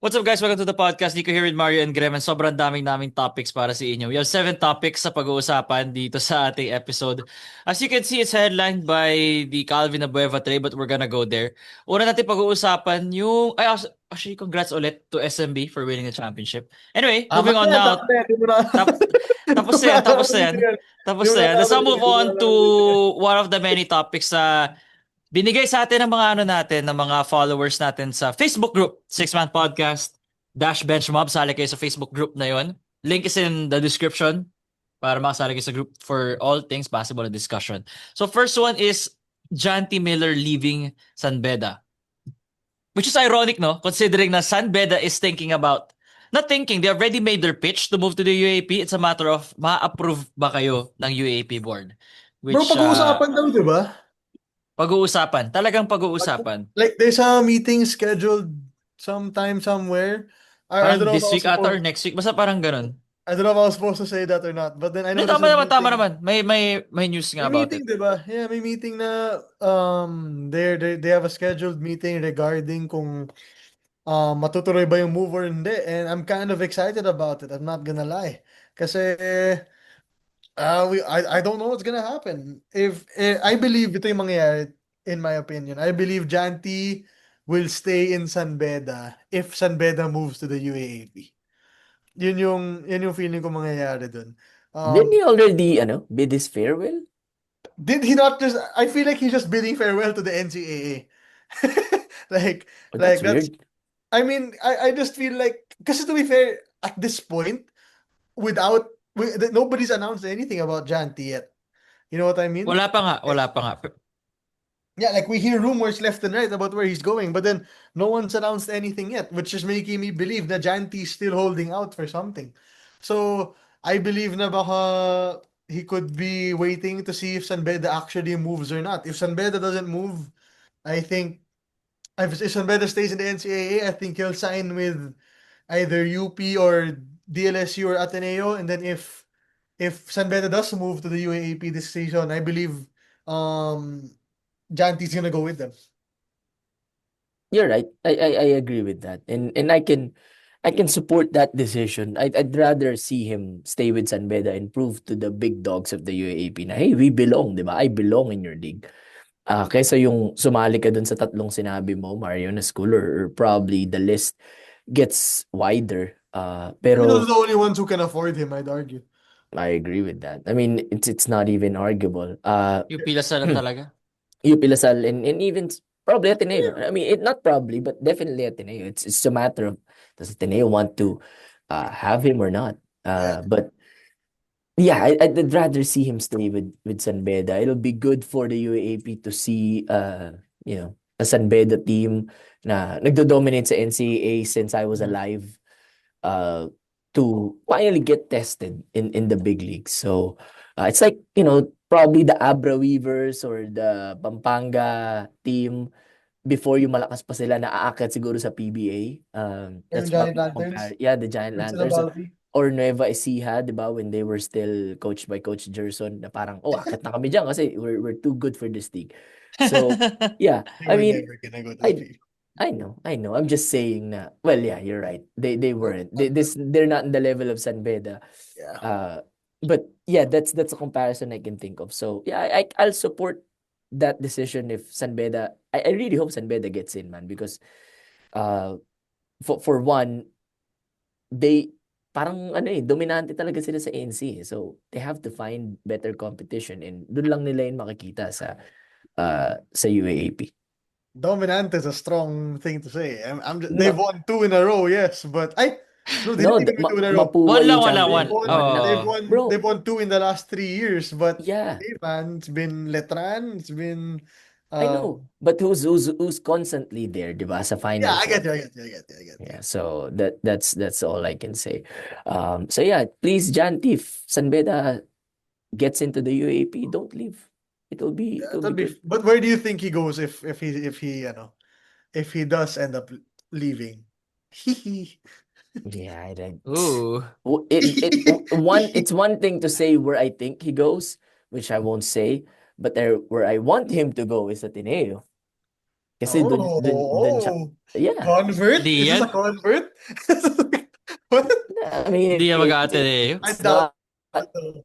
What's up guys? Welcome to the podcast. Nico here with Mario and Graham and sobrang daming naming topics para sa inyo. We have 7 topics sa pag-uusapan dito sa ating episode. As you can see, it's headlined by the Calvin Abueva trade but we're gonna go there. Una natin pag-uusapan yung... actually, congrats ulit to SMB for winning the championship. Anyway, Tama moving na on yan, tama now. na yan. Di mo na, Tap, di tapos mo na na yan, alam tapos na ulitin yan. yan. Di Tapos mo na na yan. alam Let's now ulitin move yan. Di mo na on alam to ulitin yan. one of the many topics sa binigay sa atin ng mga ng mga followers natin sa Facebook group, Six Man Podcast, Dash Bench Mob. Sali kayo sa Facebook group na yon. Link is in the description para makasali kayo sa group for all things basketball discussion. So first one is John T. Miller leaving San Beda. Which is ironic, no? Considering na San Beda is thinking about, not thinking, they already made their pitch to move to the UAP. It's a matter of, ma-approve ba kayo ng UAP board? Bro, Which, pag-uusapan daw, di ba? pag-uusapan. Talagang pag-uusapan. Like, there's a meeting scheduled sometime, somewhere. I Parang don't know if this I was week ata or supposed, next week. Basta parang ganun. I don't know if I was supposed to say that or not. But then I Hindi, know there's tama a naman, tama meeting. naman. May news nga May about meeting, it. di ba? Yeah, may meeting na they have a scheduled meeting regarding kung matutuloy ba yung move or hindi. And I'm kind of excited about it. I'm not gonna lie. Kasi I don't know what's gonna happen. If I believe ito yung mangyayari, in my opinion. I believe Janti will stay in San Beda if San Beda moves to the UAAP. Yun yung feeling ko mangyayari dun. Didn't Um, he already, bid his farewell? did he not just? I feel like he's just bidding farewell to the NCAA. like, Oh, like that's that's. weird. I mean, I just feel like, because to be fair, at this point, nobody's announced anything about Janti yet. You know what I mean? Wala pa nga, wala pa nga. Yeah, like we hear rumors left and right about where he's going, but then no one's announced anything yet, which is making me believe that Janti's still holding out for something. So I believe na baka he could be waiting to see if Sanbeda actually moves or not. If Sanbeda doesn't move, I think if Sanbeda stays in the NCAA, I think he'll sign with either UP or DLSU or Ateneo. And then if Sanbeda does move to the UAAP this season, I believe um Janti's gonna go with them. You're right. I agree with that. And I can support that decision. I'd rather see him stay with San Beda and prove to the big dogs of the UAAP na, hey, we belong, di ba? I belong in your league. Kaysa yung sumali ka dun sa tatlong sinabi mo, Mario, na school, or probably the list gets wider. Those are Pero the only ones who can afford him, I'd argue. I agree with that. I mean, it's not even arguable. Yung pila sa lang talaga. UP Lasal and even probably Ateneo. I mean, not probably, but definitely Ateneo. It's a matter of, does Ateneo want to have him or not? Yeah. But yeah, I'd rather see him stay with San Beda. It'll be good for the UAAP to see a San Beda team na nagdo-dominate sa NCAA since I was alive, to finally get tested in the big leagues. So it's like, probably the Abra Weavers or the Pampanga team before yung malakas pa sila na aakyat siguro sa PBA. And That's Giant probably Lanterns. yeah, the Giant It's Lanterns Abalfi. or Nueva Ecija, 'di ba, when they were still coached by Coach Gerson, na parang aakyat na kami diyan kasi we're too good for this league. So, yeah, They I were mean, never gonna go to the I field. I know. I'm just saying na, well, yeah, you're right. They weren't. They're not in the level of San Beda. Yeah. But yeah, that's a comparison I can think of. So yeah, I'll support that decision if San Beda. I really hope San Beda gets in, man, because uh for one, they parang dominante talaga sila sa NC. So they have to find better competition, and doon lang nila yun makikita sa UAAP. Dominant is a strong thing to say. They've No, won 2 in a row, yes, but no, they no, didn't even win 2 in a row. One Mapua lang, yung wala, champion. one. They've Oh. won. Bro, They've won 2 in the last 3 years. But yeah. hey, man, it's been Letran. It's been. I know, but who's constantly there, 'di ba, sa Yeah, Final I get Four? you. I get you. I get you. I get you. Yeah, so that's all I can say. So yeah, please, Janti, if San Beda gets into the UAP, don't leave. It'll be Yeah, it'll be good. But where do you think he goes if he does end up leaving? Yeah, I don't. Ooh. It's one thing to say where I think he goes, which I won't say, but where I want him to go is Ateneo. Kasi dun siya, Oh, yeah. convert? Di Is this a yan. convert? What? I mean, Di yan mag-Ateneo. I it's doubt not. it.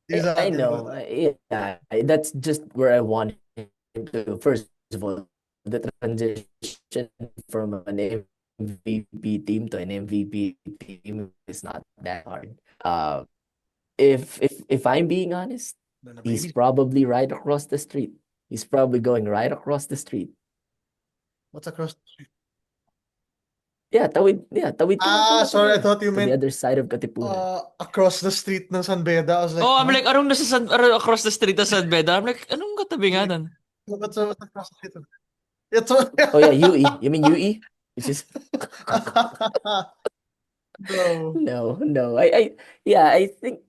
He's I not. He's know. not. Yeah, that's just where I want him to. First of all, the transition from an MVP team to an MVP team is not that hard. If I'm being honest, No, no, he's maybe. probably right across the street. He's probably going right across the street. What's across the street? Yeah, tawid ka lang Ah, pala sorry. I talaga. thought you To the meant other side of Katipunan. across the street ng San Beda. I was like, Oh, I'm huh? like, anong across the street sa San Beda? I'm like, anong katabi nga nun? What's across the street? It's what. Oh yeah, UE. You mean UE? Which is No. no. I think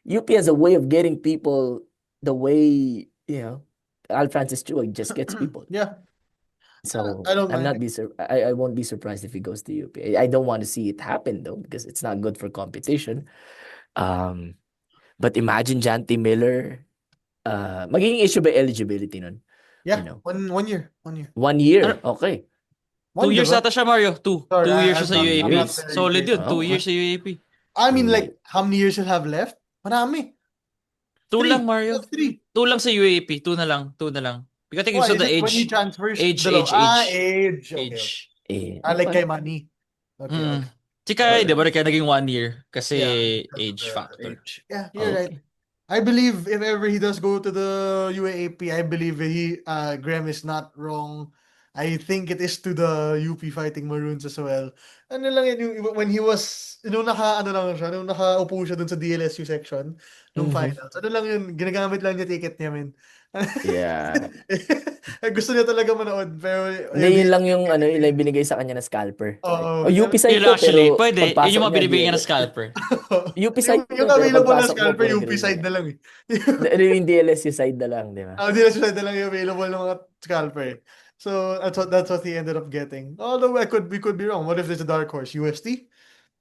UP has a way of getting people the way, Al Francis Chua just gets people. Yeah, So I don't I'm mind not it. be sur- I won't be surprised if he goes to UP. I don't want to see it happen though, because it's not good for competition. Um, but imagine Janty Miller, magiging issue ba eligibility nun? Yeah, You know, 1 year. 1 year. Ano, Okay. 2 years Diba? ata siya, Mario. Two. Sorry, 2 years siya I'm sa not. 2 I'm UAP. not years. very Solid great yun. on 2 Oh, years sa UAP. I mean, Ooh. like, how many years you have left? Marami. 2 lang, 3. You Mario. have 3. 2 lang sa UAP. 2 na lang. 2 na lang. Because I think Why so is the it when he age. transfers? Age, Dalawa. age, age. Age. Okay, okay. Age. Like Okay. kay Manny. Okay, Mm. okay. Si Kai, di ba, kaya naging 1 year? Kasi Yeah, because of age the factor. age. Yeah, you're right. Okay. I believe if ever he does go to the UAAP, I believe Graham is not wrong. I think it is to the UP Fighting Maroons as well. Ano lang yan, when he was, nung nakaupo siya dun sa DLSU section, nung Mhm. finals, ano lang yun, ginagamit lang niya ticket niya, men. Yeah. Gusto niya talaga manood, pero Hindi, yun lang yung yun lang yung binigay sa kanya na scalper. Oo, Oh, UP side Yun to, actually, pero pwede. Yun pagpasok yung mga niya, binibigyan ng DL. scalper. UP side yung to, pero available na pagpasok mo, scalper, puro UP green side na. na lang eh. Ano yung DLSU side na lang, di ba? Hindi na sila lang yung available ng mga scalper. So that's what he ended up getting. Although we could be wrong. What if there's a dark horse? UST?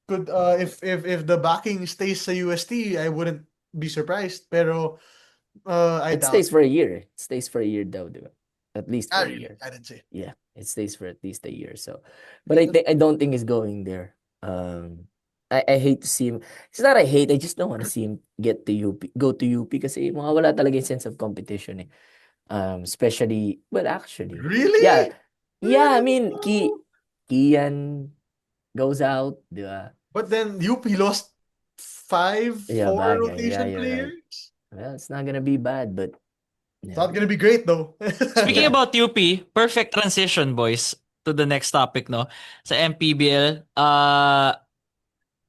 Could if the backing stays sa UST, I wouldn't be surprised. Pero I It doubt. stays for a year. It stays for a year daw, di ba? At least for a Really? year. I didn't say. Yeah, it stays for at least a year. So, but I don't think he's going there. I hate to see him. It's not I hate. I just don't want to see him go to UP kasi mawawala talaga yung sense of competition eh. Especially, well, actually, Really? yeah, I mean, Kian goes out, di ba? But then UP lost 5, Yeah, 4 bagay. rotation Yeah, you're right. players. Well, it's not gonna be bad, but It's yeah. not gonna be great though. Speaking Yeah. about UP, perfect transition, boys, to the next topic, no? Sa MPBL,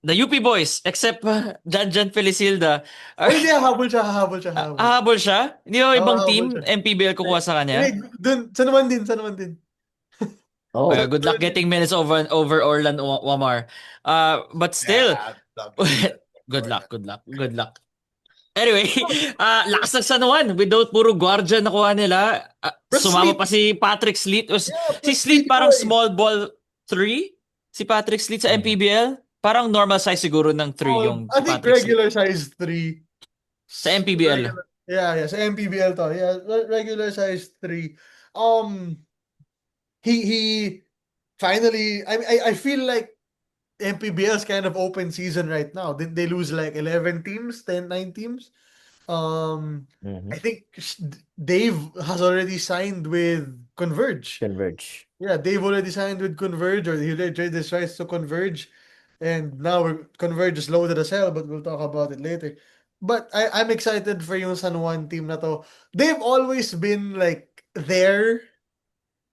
the UP boys, except Jan Felicilda, Oh, hindi, hahabol siya. hahabol siya? Hindi ba ibang hahabol team, siya. MPBL kukuha sa kanya? Hindi, dun, sa naman din. Oh, Good luck getting minutes over Orlan Wamar. But still, good luck. Anyway, lakas ng San Juan. Without puro guardian nakuha nila. Plus Sumama Sleet. pa si Patrick Sleet. Si plus Sleet parang boy. small ball 3. Si Patrick Sleet sa MPBL. Parang normal size siguro ng 3 yung I think Patrick Sleet. regular size 3. Sa MPBL. Yeah, sa MPBL to. Yeah, regular size 3. He finally, I feel like MPBL's kind of open season right now. Didn't they lose like 11 teams, 10, 9 teams? I think Dave has already signed with Converge. Yeah, Dave already signed with Converge, or he traded his rights to Converge. And now Converge is loaded as hell, but we'll talk about it later. But I'm excited for yung San Juan team na to. They've always been like there,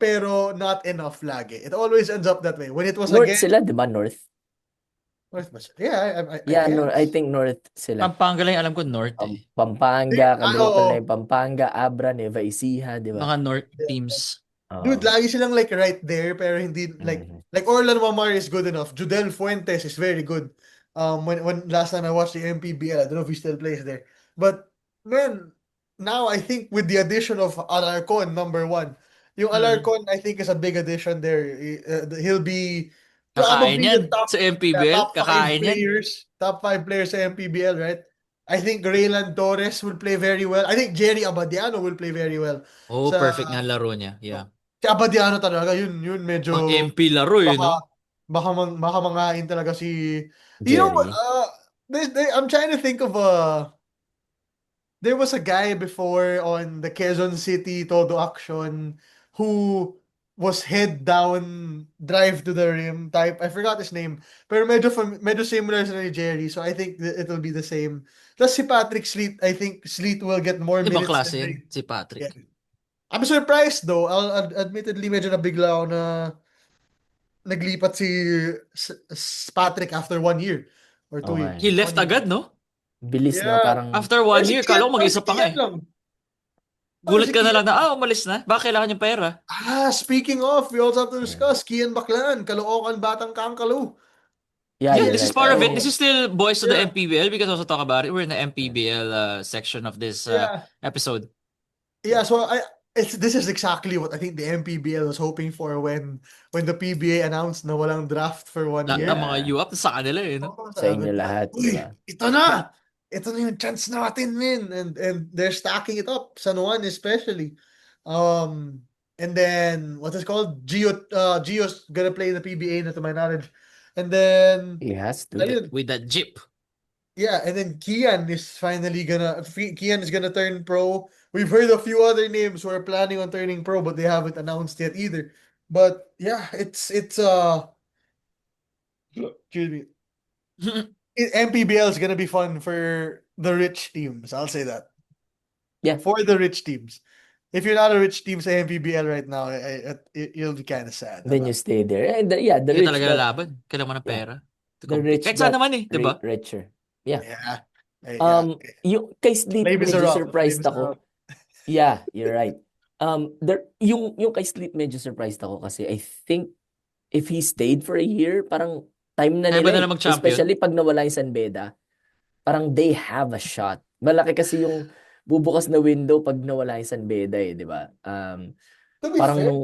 pero not enough lagi. It always ends up that way. When it was North again... sila, di ba? North? North ba siya? Yeah, I Yeah, guess. I think North sila. Pampanga lang yung alam ko North eh. Pampanga, kagrupo oo. na yung Pampanga, Abra, Nueva Ecija, di ba? Mga North teams. Dude, lagi silang like right there, pero hindi like Orlan Wamar is good enough. Judel Fuentes is very good. When last time I watched the MPBL, I don't know if he still plays there. But man, now I think with the addition of Alarcon, number 1, yung Alarcon I think is a big addition there. He'll be Kakain probably yan the top, sa MPBL. top 5 Kakain yan. players. Top 5 players sa MPBL, right? I think Raylan Torres will play very well. I think Jerry Abadiano will play very well. Oh, Sa- perfect nga laro niya. Yeah. Si Abadiano talaga, yun medyo Ang MP laro eh, no? baka baka mangain talaga si Jerry. I'm trying to think of there was a guy before on the Quezon City Todo Action who was head down, drive to the rim type. I forgot his name. Pero medyo similar sa ni Jerry. So I think it'll be the same. Plus si Patrick Sleet, I think Sleet will get more Ibang minutes klase than yan, Ray. si Patrick. Yeah. I'm surprised though. Admittedly, medyo nabigla ako na naglipat Patrick after 1 year or Oo nga 2 years. He eh. left 1 year. agad, no? Bilis, no? Yeah. Parang, After 1 year, kala ko mag-isa Si pa nga Kian eh. lang. Gulat Si ka na lang Kian. na, umalis na. Baka kailangan yung pera. Speaking of, we also have to yeah. discuss Kian Baklan, Caloocan Batang Kangkalo. Yeah, Yeah, you're this is Kian, right. part of Ayun it. oh, This yun. is still Boys to the yeah, MPBL. We can also talk about it. We're in the Yeah. MPBL section of this yeah, episode. yeah. So this is exactly what I think the MPBL was hoping for when the PBA announced na walang draft for one Lahat year. ng mga Yeah. UAP sa kanila eh, no? Oo, Sa sabi inyo nila, lahat, di uy, ba? ito na yung chance natin, man. And they're stacking it up, San Juan especially. Um, and then what is called Gio's gonna play in the PBA na to my knowledge. And then He has to. ayun, With that Jeep. yeah, and then Kian is gonna turn pro. We've heard a few other names who are planning on turning pro, but they haven't announced yet either. But yeah, it's excuse me. MPBL is gonna be fun for the rich teams. I'll say that. Yeah. For the rich teams. If you're not a rich team sa MPBL right now, you'll be kind of sad. Then you stay there. And yeah, the Hindi ka rich talaga got, lalaban. Kailangan mo ng yeah, pera. To the compete. rich Kahit saan got naman eh, di ba? richer. Yeah. Yeah. Yeah. Yung kay Sleep, Flames are medyo up. surprised Flames are ako. up. Yeah, you're right. Yung kay Sleep, medyo surprised ako kasi I think if he stayed for a year, parang time na Kaya ba nila nila eh. mag-champion? Especially pag nawala yung San Beda, parang they have a shot. Malaki kasi yung bubukas na window pag nawala yung San Beda eh, di ba? To be Parang fair, nung,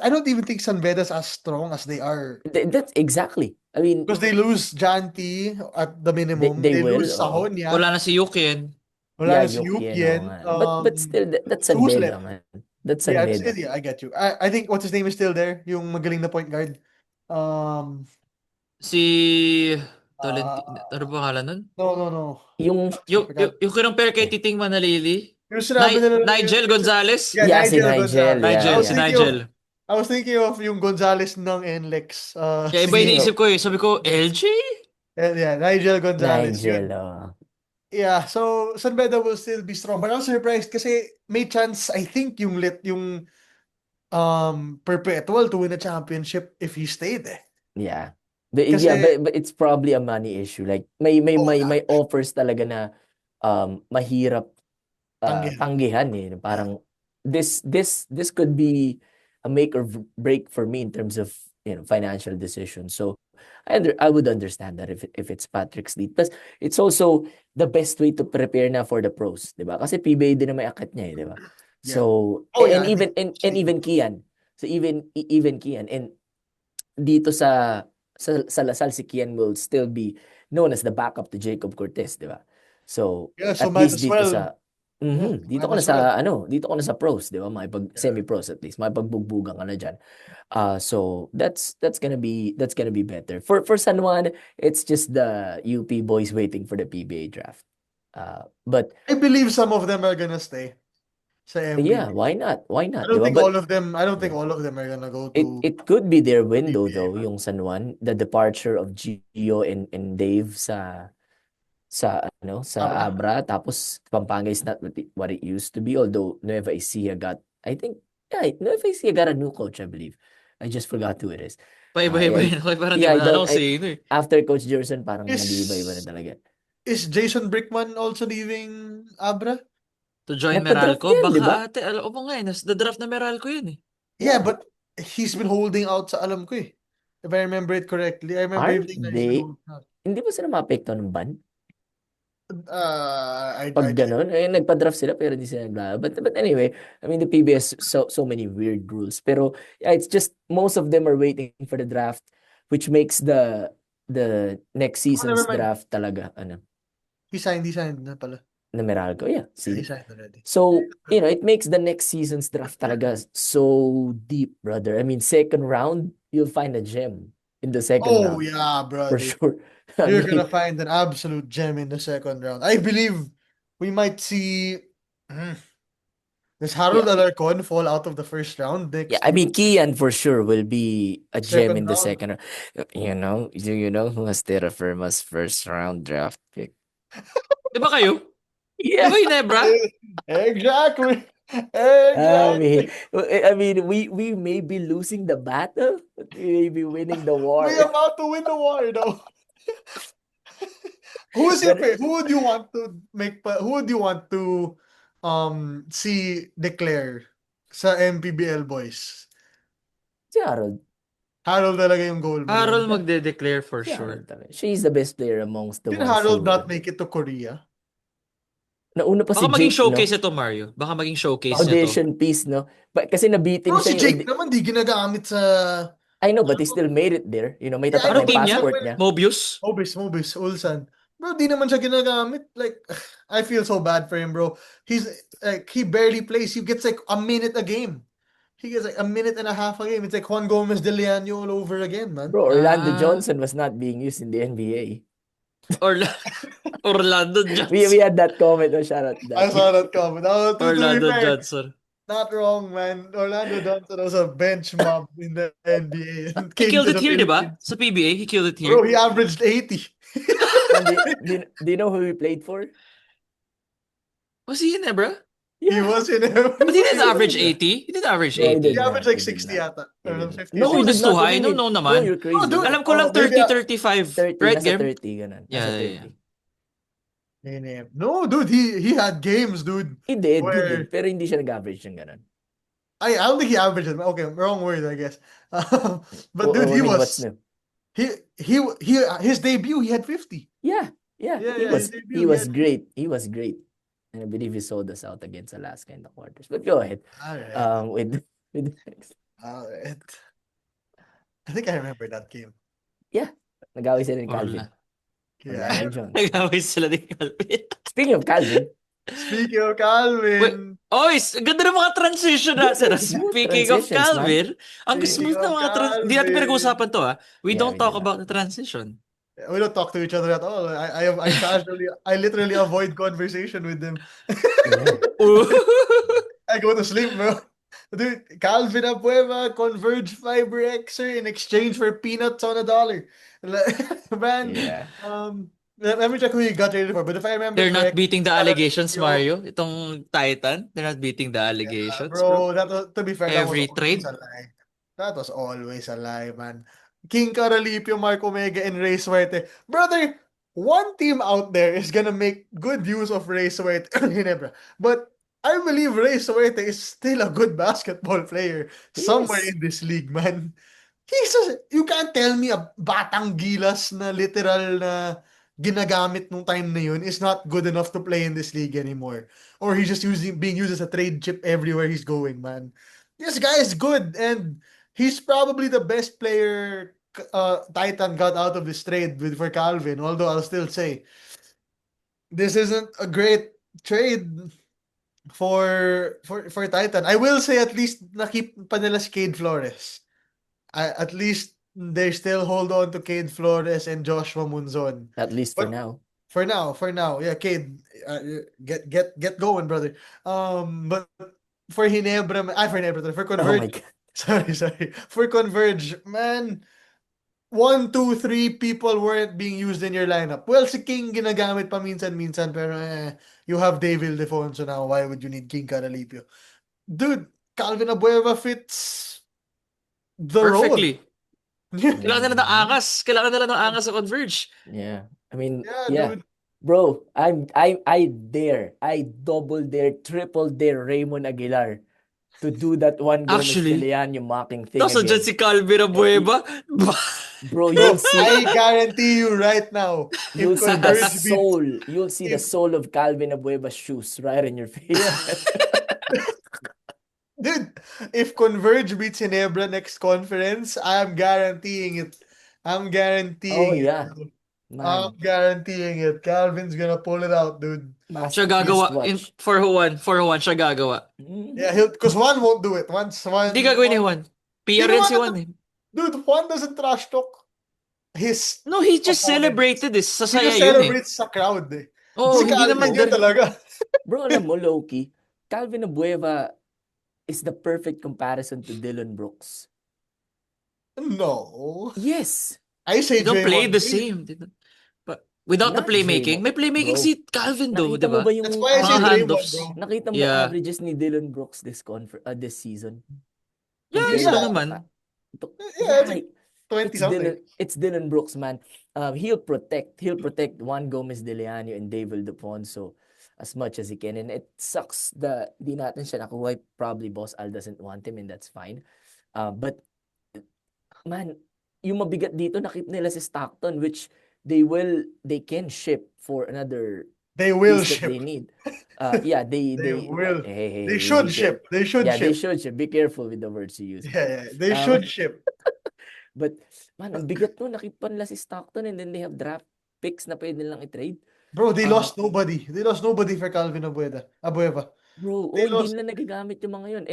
I don't even think San Beda's as strong as they are. that's exactly. I mean, Because they lose Janty at the minimum. they They will. lose Sahonia. Wala na si Yukin. Wala Yeah, na si Yukien, oo Yukien. nga. But still, that's San who's Beda, left? man. That's San Yeah, Beda. yeah, I get you. I think what's his name is still there. Yung magaling na point guard. Um, Si... uh, Ano ba pangalan nun? no. Yung, Yung kinumpare kay Titing Manalili. Yung sinabi nila Nigel Gonzalez. Yeah, yeah, si Nigel Nigel. Gonzalez. Nigel, Yeah, si yeah. Nigel. I was thinking of yung Gonzalez ng NLEX. Kaya iba Si, iniisip ko eh. Sabi ko, LG? yeah, Nigel Gonzalez. Nigel, Yun. oh. Yeah, so San Beda will still be strong. But I'm surprised kasi may chance, I think, yung Perpetual to win a championship if he stayed eh. Yeah. Kasi, But it's probably a money issue. Like may offers talaga na mahirap tanggihan eh. Parang this could be a make or break for me in terms of, financial decisions. So I would understand that if it's Patrick's lead. Plus it's also the best way to prepare na for the pros, 'di ba? Kasi PBA din na may akit niya, 'di ba? Yeah. So yeah, and even Kian. So even Kian and dito sa Lasal, si Kian will still be known as the backup to Jacob Cortez, 'di ba? So yeah, so at might least as dito well. sa dito might ko na as well. dito ko na sa pros, 'di ba? Semi-pros at least, mapagbugbugan ka na diyan. So that's gonna be better. For San Juan, it's just the UP boys waiting for the PBA draft. But I believe some of them are gonna stay sa MPBL. yeah, why not? Why I not? don't Diba? think But all of them. I don't think all of them are gonna go to. it could be their window PBA, though, man. yung San Juan, the departure of Gio and Dave sa Abra, tapos Pampanga is not what it used to be, although Nueva Ecija got, I think, yeah, Nueva Ecija got a new coach, I believe. I just forgot who it is. Paiba-iba yun. Parang di Yeah, ba na ako sino eh. after Coach Jerson, parang Is- nag-iiba-iba na talaga. Is Jason Brickman also leaving Abra? To join Nagpa-draft Meralco. yan, Baka di ba? ate, alam mo nga eh. Nasa-draft na Meralco yun eh. Yeah, but he's been holding out sa alam ko eh. If I remember it correctly. I remember Aren't everything that they- he's been holding out. Hindi ba sila maapekto ng ban? I Pag ganun, nagpa-draft sila pero hindi sila naglaro. But anyway, I mean, the PBS so many weird rules. Pero yeah, it's just most of them are waiting for the draft, which makes the next season's never mind. draft talaga He signed na pala. Na Meralco, yeah. He See? signed already. So, it makes the next season's draft talaga so deep, brother. I mean, second round, you'll find a gem in the second Oh round yeah, for brother. sure. I You're mean, gonna find an absolute gem in the second round. I believe we might see. Hmm, does Harold yeah, Alarcon fall out of the first round yeah. next I mean, year? Kian for sure will be a gem Second in the round. second round. Do you know who has Terra Firma's first round draft pick? Di ba kayo? Di Yeah. ba Ginebra? Exactly. I Exactly. mean, we may be losing the battle, but we may be winning the war. We about to win the war though. But Who would you want to who would you want to see declare sa MPBL boys? si Harold. Harold talaga yung goal mo Harold doon. magde-declare for Si sure. Harold talaga. She's the best player amongst the Did ones who Harold not make it to Korea? nauna pa si Baka maging Jake, showcase no? ito, Mario. Baka maging showcase niya to. Foundation piece, no? Kasi nabitin Pero siya si yung Jake naman di ginagamit sa I know, but he still made it there. May yeah, I tatak know, na Anong yung team but niya? passport niya. Mobius? Mobis, Ulsan. Bro, di naman siya ginagamit. Like, I feel so bad for him, bro. He's like, he barely plays. He gets like a minute a game. He gets like a minute and a half a game. It's like Juan Gomez de Leano all over again, man. Bro, Orlando Ah, Johnson was not being used in the NBA. Orla Orlando We Johnson. had that comment. Oh, shout out to I that. saw that comment. Oh, to be Orlando fair, Johnson. not wrong, man. Orlando Johnson was a bench mob in the NBA and He came killed to it the here, di ba? Philippines. Sa PBA, he killed it Bro, here. he averaged 80. Man, do you know who he played for? Was he in Ginebra? He Yeah. was in But he He didn't was average in there. 80. He didn't average No, he 80. did He 80. averaged not. like He did 60 not. yata. He Or did not. 50, No, he Oh, did 60. that's too not high. win No, it. no Bro, naman. you're Oh, crazy. dude. Alam ko lang Oh, maybe 30, 35, 30, right, nasa Gem? 30 ganun. Yeah, Nasa yeah, yeah. 30. No, dude, he had games, dude, He did. where Pero hindi siya nag-average ng ganun. I don't think he averaged it. Okay, wrong word, I guess. But dude, I mean, what's new? his debut, he had 50. Yeah. Yeah, He yeah, his was debut, he he was had 50. great. He was great. And I believe he sold us out against Alaska in the quarters. But go ahead. All right, With the next. all right. I think I remember that game. Yeah. Nag-away sila ni Orla. Calvin. Yeah. Orlando Johnson. Nag-away sila ni Calvin. Speaking of Calvin, Speaking of Wait, Calvin, ganda ng mga transition natin. Smooth Speaking of transitions, man. Calvin, ang speaking smooth na of mga Hindi natin Calvin, pinag-uusapan to, ah. We Yeah, don't we talk did not. about the transition. we don't talk to each other at all. I literally avoid conversation with them. Yeah. I go to sleep, bro. Dude, Calvin Abueva, Converge Fiber Xer in exchange for peanuts on $1. Man, Yeah. let me check who he got traded for. But if I remember They're not correctly, beating the allegations, Caralipio, Mario. Itong Titan, they're not beating the allegations, bro. bro, that was, to be fair, that was Every always trade. a lie. That was always a lie, man. King Caralipio, Mark Omega, and Ray Suerte. Brother, one team out there is gonna make good use of Ray Suerte. Ginebra. But I believe Ray Suerte is still a good basketball player somewhere Yes. in this league, man. You can't tell me a batang gilas na literal na ginagamit nung time na yun is not good enough to play in this league anymore. Or he's just being used as a trade chip everywhere he's going, man. This guy is good and he's probably the best player Titan got out of this trade for Calvin. Although I'll still say this isn't a great trade for Titan. I will say at least nakip pa nila si Cade Flores. At least they still hold on to Cade Flores and Joshua Munzon. At least for But now. For now, yeah, Cade, get going, brother. But for Ginebra, for Oh my Converge, God. sorry, for Converge, man, 1, 2, 3 people weren't being used in your lineup. Well, si King ginagamit pa minsan-minsan, pero you have David Defonso now. Why would you need King Caralipio? Dude, Calvin Abueva fits the role. Perfectly. Kailangan nila ng angas. Kailangan nila ng angas sa Converge. Yeah. I mean, Yeah, dude. Bro, I double dare, triple dare Raymond Aguilar to do that one Gomez Actually, Tiliano mocking thing Tapos dyan again. si Calvin Abueva. Bro, you'll see I guarantee you right now, you'll if see the Converge beats soul. You'll see the if- soul of Calvin Abueva's shoes right in your face. Dude, if Converge beats Ginebra next conference, I'm guaranteeing it. I'm guaranteeing Oh, yeah. it. I'm Man, guaranteeing it. Calvin's gonna pull it out, dude. Siya masterpiece gagawa watch. for Juan siya gagawa. Yeah, Mhm. he'll because Juan won't do it. Once Hindi one, gagawin ni Juan. PR Sino yan nga si Juan eh. dude, Juan doesn't trash talk his No, he just opponents. celebrated this. He Sasaya just yun eh. celebrates sa crowd eh. Oo, Si Bro, hindi Calvin naman yun talaga. bro, alam mo, low-key, Calvin Abueva is the perfect comparison to Dylan Brooks. No. Yes, I say They don't play Draymond the Green. same. But without the not playmaking, Draymond. may playmaking Bro, si Calvin though, di nakita mo ba? ba That's yung why I say Mga Draymond, handoffs. bro. nakita mo ba Yeah. averages ni Dylan Brooks this season? Yeah, Compared gusto Yeah. to naman. Yeah, it's yeah, like 20 something. It's Dylan Brooks, man. He'll protect Juan Gomez Deleano and David Defonso as much as he can. And it sucks that di natin siya nakuha. Probably Boss Al doesn't want him, and that's fine. But man, yung mabigat dito nakip nila si Stockton, which they can ship for another They will piece that they ship. need. Yeah, They will. hey, They should be care- ship. They should Yeah, they ship. should ship. Be careful with the words you use. Yeah, they Um, should ship. But man, ang bigat no, nakipan nila si Stockton and then they have draft picks na pwede nilang i-trade. Bro, they Ah. lost nobody. They lost nobody for Calvin Abueva. Bro, They hindi lost. nila nagagamit yung mga yun.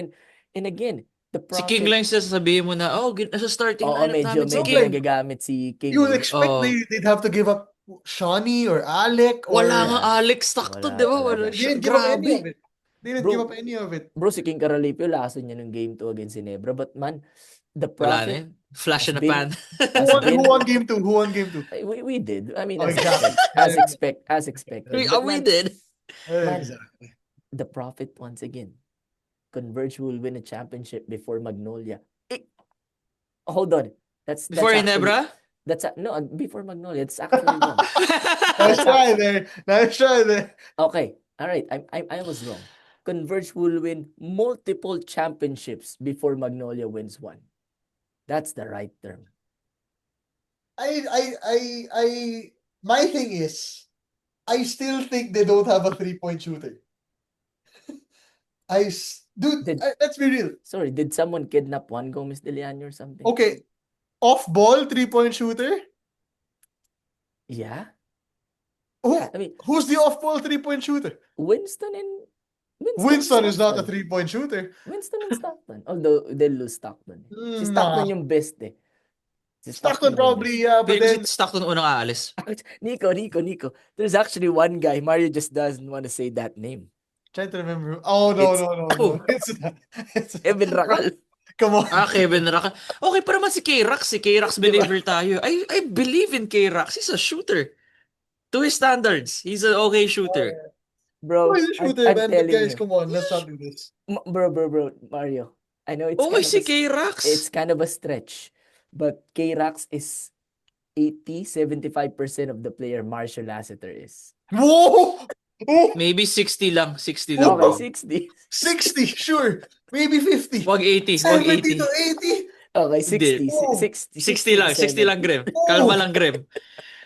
And again, the Si King profit. lang siya sasabihin mo na, nasa starting Oo, lineup medyo namin si No, King. like, nagagamit si King. You would eh. expect Oh. they'd have to give up Shawnee or Alec or Wala nga Alex Stockton, Wala di ba? talaga. Wala they siya. didn't give up any of Grabe. it. They didn't Bro. give up any of it. Bro, si King Caralipio, laso niya ng game 2 against Ginebra. But man, the Wala na profit yun. Flash in has the pan. has Who been... won game 2? Who won game 2? We did. I mean, Oh, as exactly. expected. we But man, did. Man. Exactly. the profit once again. Converge will win a championship before Magnolia. Hold on. That's Before actually, Ginebra? no, before Magnolia. It's actually wrong. Nice try there. Nice try there. Okay. All right. I was wrong. Converge will win multiple championships before Magnolia wins one. That's the right term. My thing is, I still think they don't have a 3-point shooter. Let's be real. Sorry, did someone kidnap Juan Gomez Deleano or something? Okay, off ball 3-point shooter. Yeah. Who, I mean, who's the off ball 3-point shooter? Winston Winston is not a Stockton. 3-point shooter. Winston and Stockton. Although they'll lose Stockton. Si Nah. Stockton yung best eh. Si Stockton yung probably, yeah, but Pero then si Stockton unang aalis. best. Nico. There's actually one guy, Mario just doesn't want to say that name. trying to remember. Oh no. It's not. Evan Racal. Come on. Kevin Rack. Okay pa naman si K-Rax. Si K-Rax believer tayo. I believe in K-Rax. He's a shooter. To his standards, he's an okay shooter. Bro, Who's the shooter, I'm man? But telling guys, you. come on, let's not do this. Bro, Mario. I know it's Okay si it's K-Rax. kind of a stretch, but K-Rax is 75% of the player Marshall Lassiter is. Whoa! Oh, Maybe 60 lang. 60 lang. Okay, 60. 60, sure. Maybe 50. Wag 80. Wag 70 80. to 80. Okay, 60. Hindi. Oh, 60. 60 lang. 60 lang, 70. Grim. Kalma lang, Grim.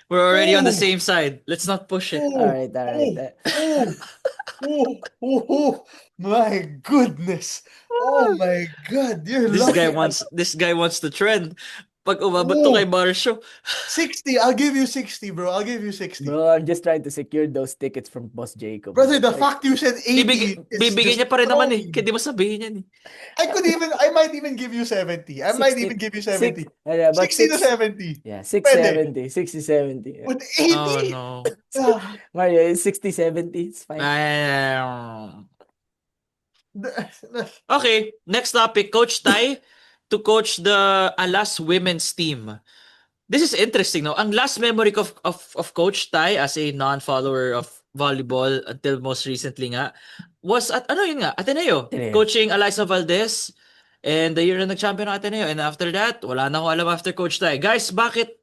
We're already on the Oh. same side. Let's not push it. Oh, Alright. My goodness. Oh my God, you're This guy lucky. wants the trend. Pag umabot to kay Barsho. 60. I'll give you 60, bro. I'll give you 60. Bro, I'm just trying to secure those tickets from Boss Jacob. Brother, the Like, fact you said 80 is Bibigyan just niya pa rin naman eh. throwing. Kaya di mo sabihin yan eh. I might even give you 70. I might even give you 70. Yeah, but 60 to 70. Yeah, Pwede. 60, 70. With Oh 80. no. Ah, Mario, it's 60, 70. It's fine. Okay, next topic. Coach Tai to coach the Alas women's team. This is interesting, no? Ang last memory ko of Coach Tai as a non-follower of volleyball until most recently nga was at Ateneo. Ateneo. Coaching Eliza Valdez and the year na nag-champion ng Ateneo. And after that, wala na akong alam after Coach Tai. Guys, bakit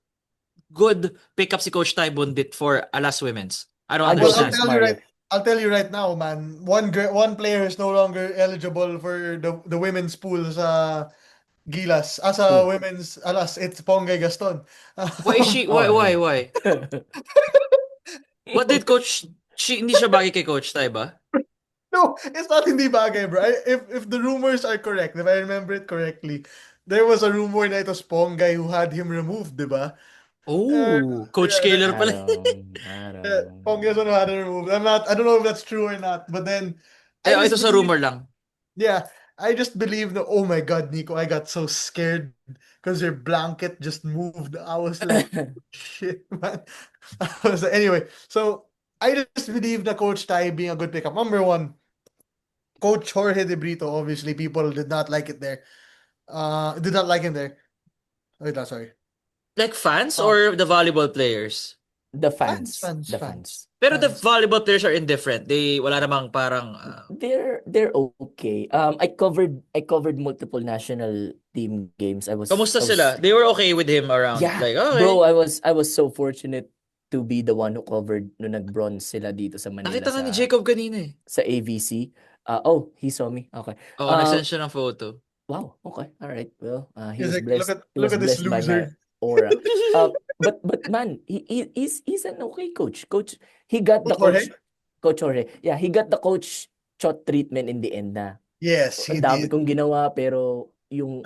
good pick up si Coach Tai Bundit for Alas women's? I don't I'll go understand. first. I'll tell you right now, man. One player is no longer eligible for the women's pool sa Gilas. As a women's alas, it's Pongay Gaston. Why is she why? What did Coach hindi siya bagay kay Coach Tai ba? No, it's not hindi bagay, bro. If the rumors are correct, if I remember it correctly, there was a rumor na it was Pongay who had him removed, di ba? Oh, Coach Yeah, Kaler pala. Congress on had removed. I don't know if that's true or not, but then I Eh, ito just sa believe, rumor lang. yeah, I just believe that, oh my God, Nico, I got so scared because your blanket just moved. I was like, shit, man. Anyway, so I just believe that Coach Tai being a good pickup. Number one, Coach Jorge De Brito, obviously, people did not like it there. Did not like him there. Wait, sorry. Like fans Uh, or the volleyball players? The fans, fans, fans, the fans, fans. Pero the fans. volleyball players are indifferent. Wala namang parang, They're okay. I covered multiple national team games. kamusta I sila? was They were okay with him around. Yeah, Like, bro, okay. I was so fortunate to be the one who covered no nag-bronze sila dito sa Manila Nakita nga ni sa Jacob kanina eh. AVC. Oh, he saw me. Okay. Oo, Uh, nag-send siya ng photo. wow. Okay. All right. Well, he He's was like, blessed. He look was at this blessed by my loser. aura. But man, he's an okay coach. Coach, he got the Coach Jorge? Coach Jorge. Yeah, he got the coach shot treatment in the end na. Yes, he Ang dami did. kong ginawa pero yung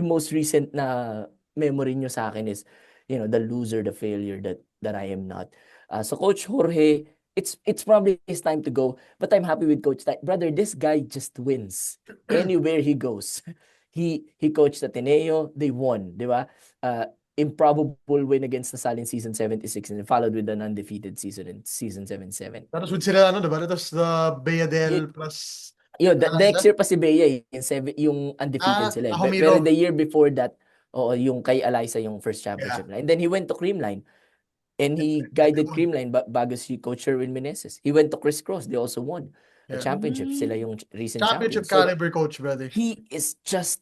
most recent na memory nyo sa akin is the loser, the failure that I am not. So Coach Jorge, it's probably his time to go, but I'm happy with Coach Tai. Brother, this guy just wins anywhere he goes. He coached Ateneo, they won, di ba? Improbable win against Lasal in season 76 and followed with an undefeated season in season 77. That was with sila, ano, diba? That was the Bayadel plus Yun, next Alaiza. year pa si Bea yung undefeated sila. Pero Ahomiro. the year before that, yung kay Alaiza yung first Yeah. championship na. And then he went to Creamline. And he guided Creamline bago si Coach Sherwin Meneses. He went to Chris Cross. They also won a Yeah. championship. Sila yung recent Championship champions. So, caliber coach, brother. he is Is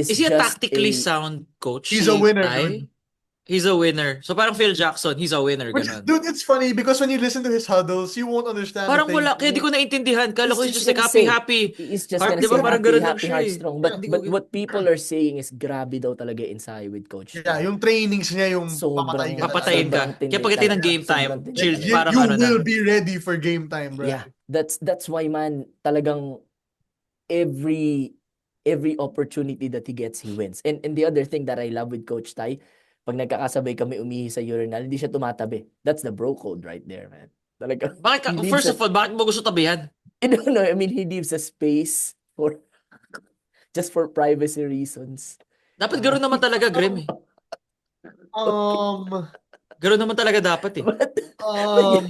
he a just tactically sound coach? He's a Si winner, Tai? dude. He's a winner. So parang Phil Jackson, he's a winner. Which, Ganun. dude, it's funny because when you listen to his huddles, you won't understand Parang the thing. wala, kaya di ko naintindihan. Kala ko He's he's just just like gonna happy, say, happy. he's just Heart, gonna di ba? say Parang happy, ganun lang happy, siya heart eh. strong. Yeah. But what people are saying is grabe daw talaga inside with Coach. Yeah, yung trainings niya, yung pamatay ka Papatayin talaga. ka. Kaya pagdating ng game time, sobrang tindi chill, talaga. parang You ano na. will be ready for game time, bro. Yeah, that's why, man, talagang every opportunity that he gets, he wins. And the other thing that I love with Coach Tai, pag nagkakasabay kami umihi sa urinal, hindi siya tumatabi. That's the bro code right there, man. Talaga. First of all, bakit mo gusto tabihan? I don't know. I mean, he leaves a space for just for privacy reasons. Dapat gano'n naman talaga, Grim eh. Gano'n naman talaga dapat eh. But yeah,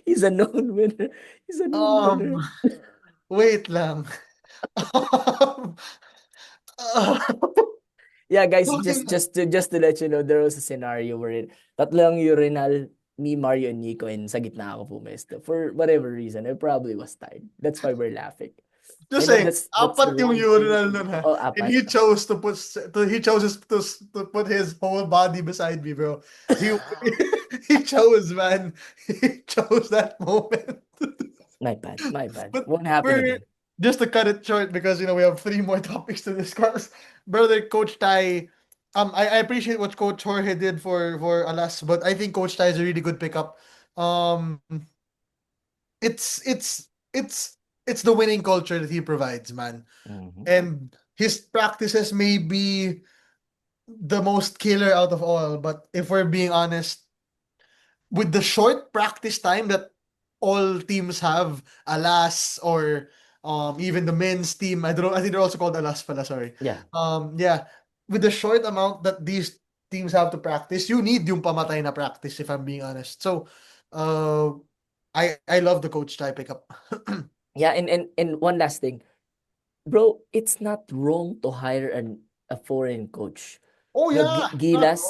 he's a known winner. He's a known winner. Wait lang. Yeah, guys, Talking- just to let you know, there was a scenario wherein tatlong urinal, me, Mario, and Nico, and sa gitna ako pumesto. For whatever reason, I probably was tired. That's why we're laughing. Just I know saying, that's apat the yung wrong thing urinal to do. nun, ha? Oh, And apat. he chose to put his whole body beside me, bro. He chose, man. He chose that moment. My bad. But Won't happen again. just to cut it short, because we have 3 more topics to discuss. Brother, Coach Tai, I appreciate what Coach Jorge did for Alas, but I think Coach Tai is a really good pickup. It's the winning culture that he provides, man. Mhm. And his practices may be the most killer out of all, but if we're being honest, with the short practice time that all teams have, Alas or even the men's team, I think they're also called Alas pala, sorry. Yeah. Yeah, with the short amount that these teams have to practice, you need yung pamatay na practice, if I'm being honest. So, I love the Coach Tai pickup. Yeah, and one last thing. Bro, it's not wrong to hire a foreign coach. Oh The yeah, Gilas,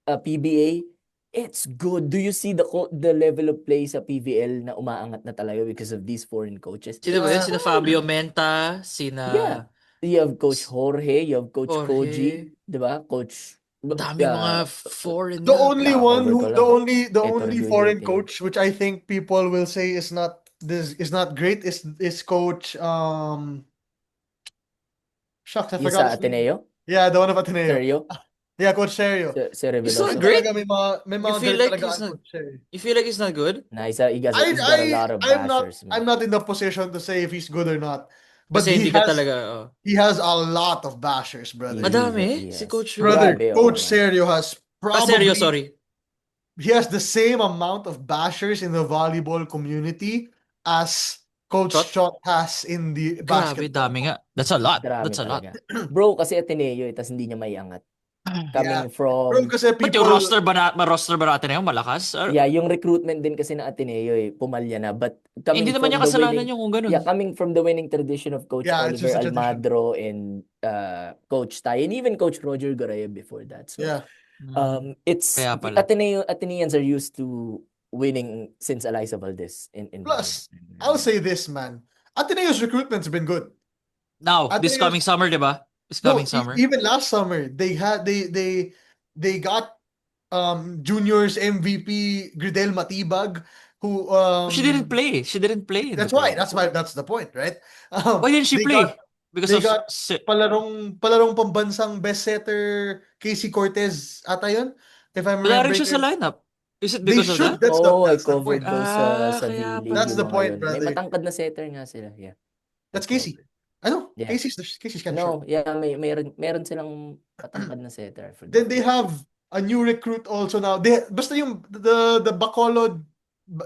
PBA, it's good. Do you see the level of play sa PVL na umaangat na talaga because of these foreign coaches? Sino ba yun? Yeah. Sina Fabio Menta, sina... Yeah. You have Coach Jorge, you have Coach Jorge. Koji, di ba? Coach Daming mga foreign The na. only Yeah, one over ko the lang. only Ettore Junior foreign Teo. coach which I think people will say is not great is Coach shucks, I Yung forgot sa his name. Ateneo, Yeah, the one of Ateneo. Sergio, Yeah, Coach Serio. si He's not Reveloso. great. Talaga may mga You feel galit like talaga he's ang not- Coach Serio. You feel like he's not good? Na he's got a lot of bashers, man. I'm not in the position to say if he's good or not. But Kasi he hindi ka has talaga... he has a lot of bashers, brother. Madami? He Si has. Coach Brother, Grabe, Coach man. Serio has Seryo, probably sorry. he has the same amount of bashers in the volleyball community as Coach Shot? Shot has in the Grabe, basketball. dami nga. That's a lot. Marami That's a lot. talaga. Bro, kasi Ateneo tas hindi niya maiangat. Yeah. Coming Bro, from, kasi But yung people, roster ba natin ngayon malakas? yeah, yung recruitment din kasi na Ateneo pumalya na. But Hindi coming naman from niya the kasalanan winning, yung kung ganun. coming from the winning tradition of Coach yeah, it's Oliver just a tradition. Almadro and Coach Tay, and even Coach Roger Goraya before that. So, Yeah. it's Kaya pala. Ateneans are used to winning since Eliza Valdez in Plus, volleyball. I'll say this, man. Ateneo's recruitment's been good. Now, this Ateneo's coming summer, di ba? This no, coming summer. even last summer they got juniors MVP Gridel Matibag who She didn't play. She didn't play in the that's why tournament. that's the point, right? Why didn't she They play? got Because they of got palarong pambansang best setter Casey Cortez ata yun, if I'm wala rin remembering siya sa correctly. lineup. Is it They because of should. that? That's I the point. covered those sa Kaya D-League, pala. That's the yung mga point, yun. May brother. matangkad na setter nga sila. Yeah. That's I Casey. covered. I know. Yeah. Casey's kind of No, short. yeah, meron silang matangkad na setter. I forgot. Then they have a new recruit also now. Basta yung the Bacolod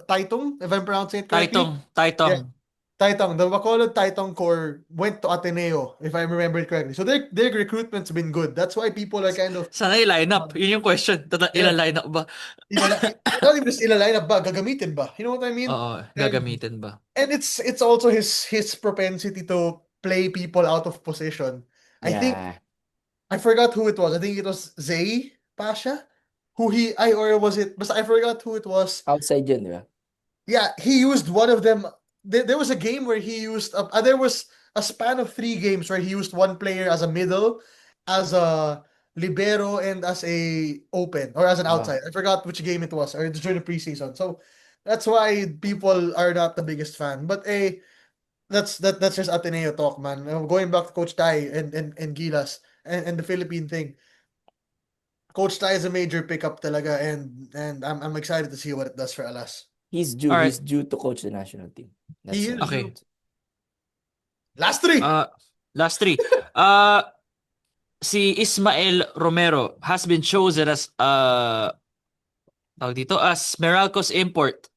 Taitong, if I'm pronouncing it correctly. Taitong. Taitong, the Bacolod Taitong core went to Ateneo, if I remember it correctly. So their recruitment's been good. That's why people are kind of Sana yung lineup. Yun yung question. Yeah. Ilang lineup ba? not even just line up ba, gagamitin ba? You know what I mean? Oo, gagamitin ba? And it's also his propensity to play people out of position. I think Yeah. I forgot who it was. I think it was Zay Pasha. Or was it? But I forgot who it was. Outside yun, di ba? Yeah, he used one of them. There was a game where he used. There was a span of 3 games where he used one player as a middle, as a libero, and as a open or as an Wow. outside. I forgot which game it was, or it was during the preseason. So that's why people are not the biggest fan. But that's just Ateneo talk, man. Going back to Coach Tai and Gilas and the Philippine thing. Coach Tai is a major pickup talaga, and I'm excited to see what it does for Alas. He's due. Alright. He's due to coach the national team. He is Okay. Last 3. Last 3. Si Ismael Romero has been chosen as tawag dito, as Meralco's import.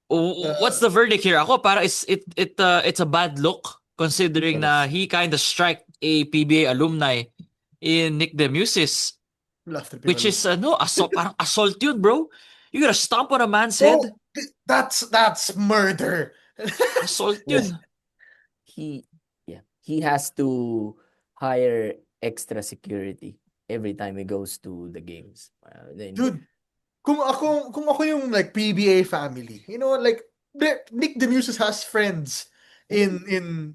What's the verdict here? Ako para it's a bad look considering na he kind of strike a PBA alumni in Nick Demusis, which is parang assault yun, bro. You gotta stomp on a man's head. That's murder. Assault yun. He has to hire extra security every time he goes to the games. Dude, kung ako yung like PBA family, you know, like Nick Demusis has friends in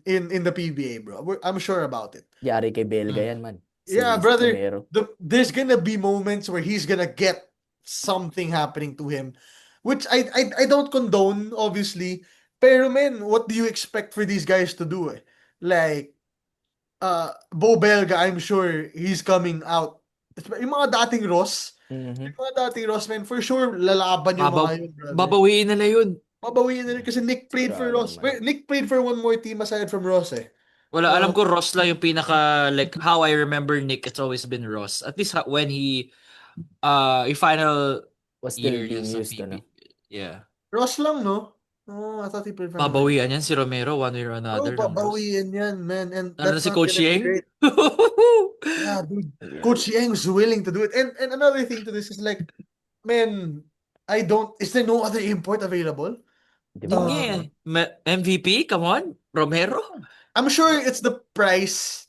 the PBA, bro. I'm sure about it. Yari kay Belga yan, man. Yeah, Si brother. Romero. There's gonna be moments where he's gonna get something happening to him, which I don't condone, obviously. Pero man, what do you expect for these guys to do? Like, Bo Belga, I'm sure he's coming out. Yung mga dating Ross, Mhm. yung mga dating Ross, man, for sure lalaban yung mga yun, brother. Babawiin nila yun. Babawiin na rin kasi Nick played for Ross. Grabe, man. Nick played for one more team aside from Ross eh. Wala, alam ko Ross lang yung pinaka, like, how I remember Nick, it's always been Ross. At least when he final Was still year being sa used, PB. ano? Yeah. Ross lang, no? Oh, I thought he played for Babawian yan si Romero one way or another. Bro, babawiin yan, man. And Ano that's si not Coach gonna be Yeng? great. Yeah, dude. Coach Yeng's willing to do it. And another thing to this is like, man, is there no other import available? Di Yun ba? nga eh. MVP? Come on? Romero? I'm sure it's the price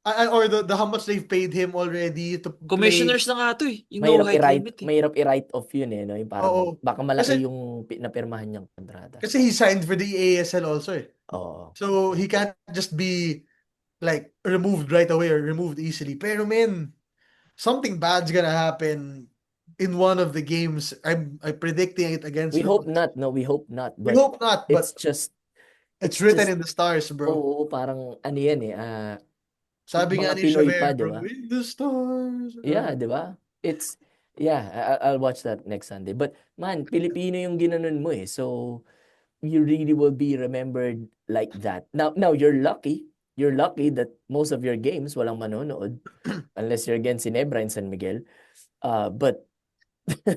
or the how much they've paid him already to play. Commissioners na nga to eh. Yung no height limit eh. Mahirap i-write off yun eh, no? Yung parang, Oo. baka malaki Kasi- yung napirmahan niyang kontrata. Kasi he signed for the ASL also eh. Oo. So he can't just be like removed right away or removed easily. Pero man, something bad's gonna happen in one of the games. I'm predicting it against We hope not, no? We hope not. We But hope not, but it's just, it's written just- in the stars, bro. oo, parang ano yan eh. Sabi nga mga ni Pinoy Xavier, pa, bro, diba? in the stars. Yeah, di ba? It's, yeah, I'll watch that next Sunday. But man, Pilipino yung ginanon mo eh. So, you really will be remembered like that. Now you're lucky. You're lucky that most of your games walang manonood unless you're against Ginebra and San Miguel. But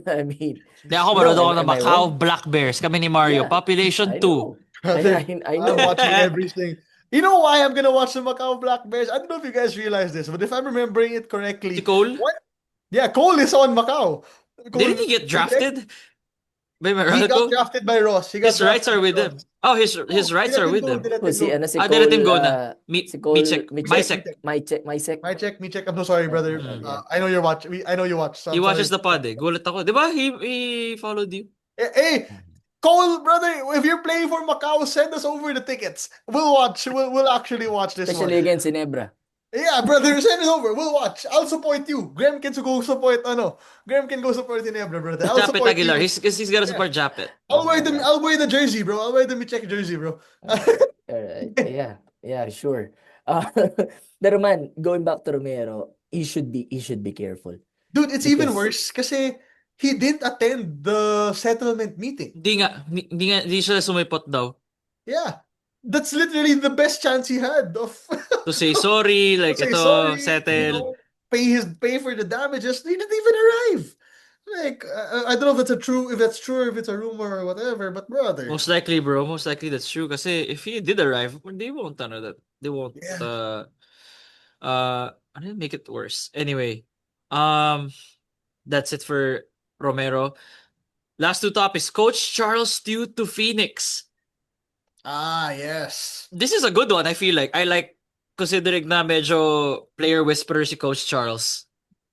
I mean, Di ako no, manood ako ng am I Macau wrong? Black Bears. Kami ni Mario. Yeah, Population I 2. know. Brother, I I'm know. watching everything. You know why I'm gonna watch the Macau Black Bears? I don't know if you guys realize this, but if I'm remembering it Si correctly, Cole? what? Yeah, Cole is on Macau. Didn't he Cole, get drafted by he got Meralco? drafted by Ross. He got His rights drafted are by with them. Ross. Oh, his They rights let are him with go. them. They let Oh, him go. si They let him Cole, go na. si Cole, Bisek. Mycek. Me check. I'm so sorry, brother. Yeah. I know you're watch. I know you watch. So He I'm sorry. watches the pod eh. Gulat ako. Di ba? He followed you. Hey, Cole, brother, if you're playing for Macau, send us over the tickets. We'll watch. We'll actually watch this Especially one. against Ginebra. Yeah, brother, send it over. We'll watch. I'll support you. Graham can go support Graham can go support Ginebra, brother. I'll Japet support Aguilar. you. He's gonna Yeah. support Japet. I'll wear the jersey, bro. I'll wear the check jersey, bro. Yeah, sure. Uh, pero man, going back to Romero, he should be careful. Dude, it's even Because- worse kasi he didn't attend the settlement meeting. Hindi siya sumipot daw. Yeah. That's literally the best chance he had of To say sorry, like say ito, sorry, settle. pay for the damages. He didn't even arrive. Like I don't know if that's true or if it's a rumor or whatever, but brother. Most likely, bro. Most likely that's true. Kasi if he did arrive, they won't Yeah. ano yun, make it worse. Anyway, that's it for Romero. Last two topics. Coach Charles Stew to Phoenix. Ah, yes. This is a good one, I feel like. I like considering na medyo player whisperer si Coach Charles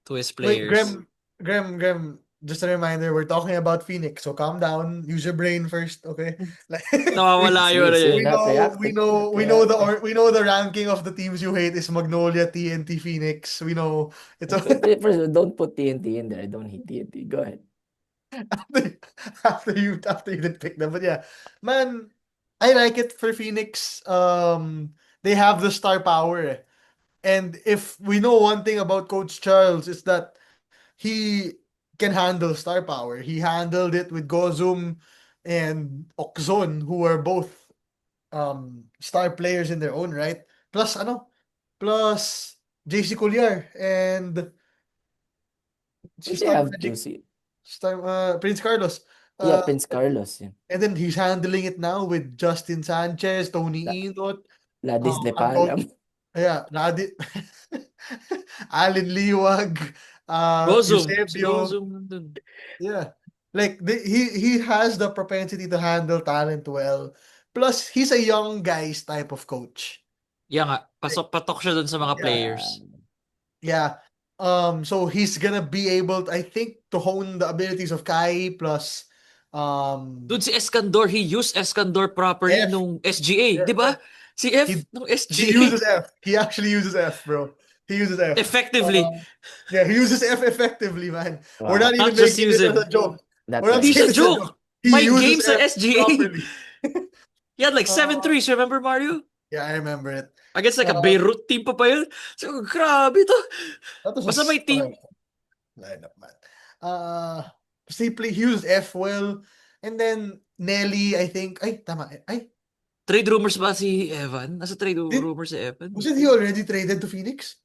to his Wait, players. Graham, just a reminder, we're talking about Phoenix, so calm down, use your brain first, okay? Like, Nawawala yun. Sige, we not know reacting, not we know the ranking of the teams you hate is Magnolia, TNT, Phoenix. We know it's First, don't put TNT in there. I don't hate TNT. Go ahead. after you didn't pick them, but yeah, man, I like it for Phoenix. They have the star power, eh. And if we know one thing about Coach Charles is that he can handle star power. He handled it with Gozum and Okzon, who are both star players in their own right. Plus JC Collier and They have to see. Prince Carlos. Yeah, Prince Carlos. Yeah. And then he's handling it now with Justin Sanchez, Tony Inot, Ladis Anton- Lepalam. yeah, Allen Liwag, Gozum. Si Eusebio. Gozum nandun. Yeah. Like he has the propensity to handle talent well. Plus, he's a young guys type of coach. Yeah nga. Patok siya dun sa mga Yeah. players. Yeah. So he's gonna be able, I think, to hone the abilities of Kai plus Dude, si Escandor, he used Escandor properly F. nung SGA. Yeah, Di ba? Si F He- nung he SGA. uses F. He actually uses F, bro. He uses F. Effectively. Yeah, he uses F effectively, man. We're Wow. not even Not just making it use as it. a joke. That's We're not Hindi right. siya saying it's a joke. He My uses game sa F SGA. properly. He had like 7 threes, remember Mario? Yeah, I remember it. Against like a Beirut team pa yun. So, grabe to. That was Basta a may team. lineup, man. He used F well. And then Nelly, I think. Ay, tama. Ay, Trade rumors ba si Evan? Nasa trade Did- rumors si Evan? wasn't he already traded to Phoenix?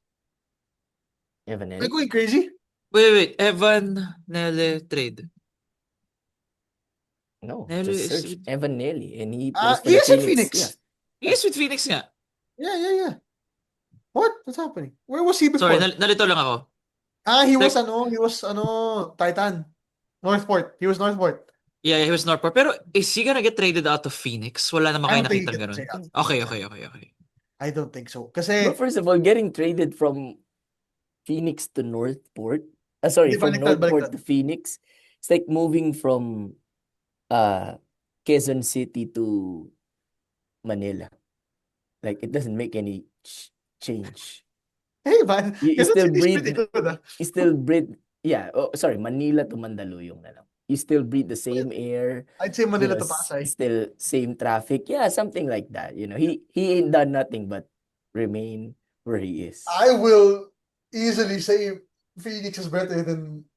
Evan Am I Nelly? going crazy? Wait. Evan Nele trade. No, Nelly just is search with- Evan Nelly and he plays for He the is in Phoenix. Phoenix. He is with Phoenix nga. Yeah. What? What's happening? Where was he before? Sorry, nalito lang ako. He was Like- Titan. Northport. He was Northport. Yeah, he was Northport. Pero is he gonna get traded out of Phoenix? Wala naman I kayo don't think he nakitang gets ganun. traded out. Okay. I don't think so. But Kasi, first of all, getting traded from Phoenix to Northport, from baliktad. Northport to Phoenix, it's like moving from Quezon City to Manila. Like it doesn't make any change. hey man, You Quezon still City's breathe. pretty good, ah. You still breathe. Yeah. Oh, sorry, Manila to Mandaluyong na lang. You still breathe the same air. I'd say Manila you to know, Pasay. Still same traffic. Yeah, something like that. You know, he ain't done nothing but remain where he is. I will easily say Phoenix is better than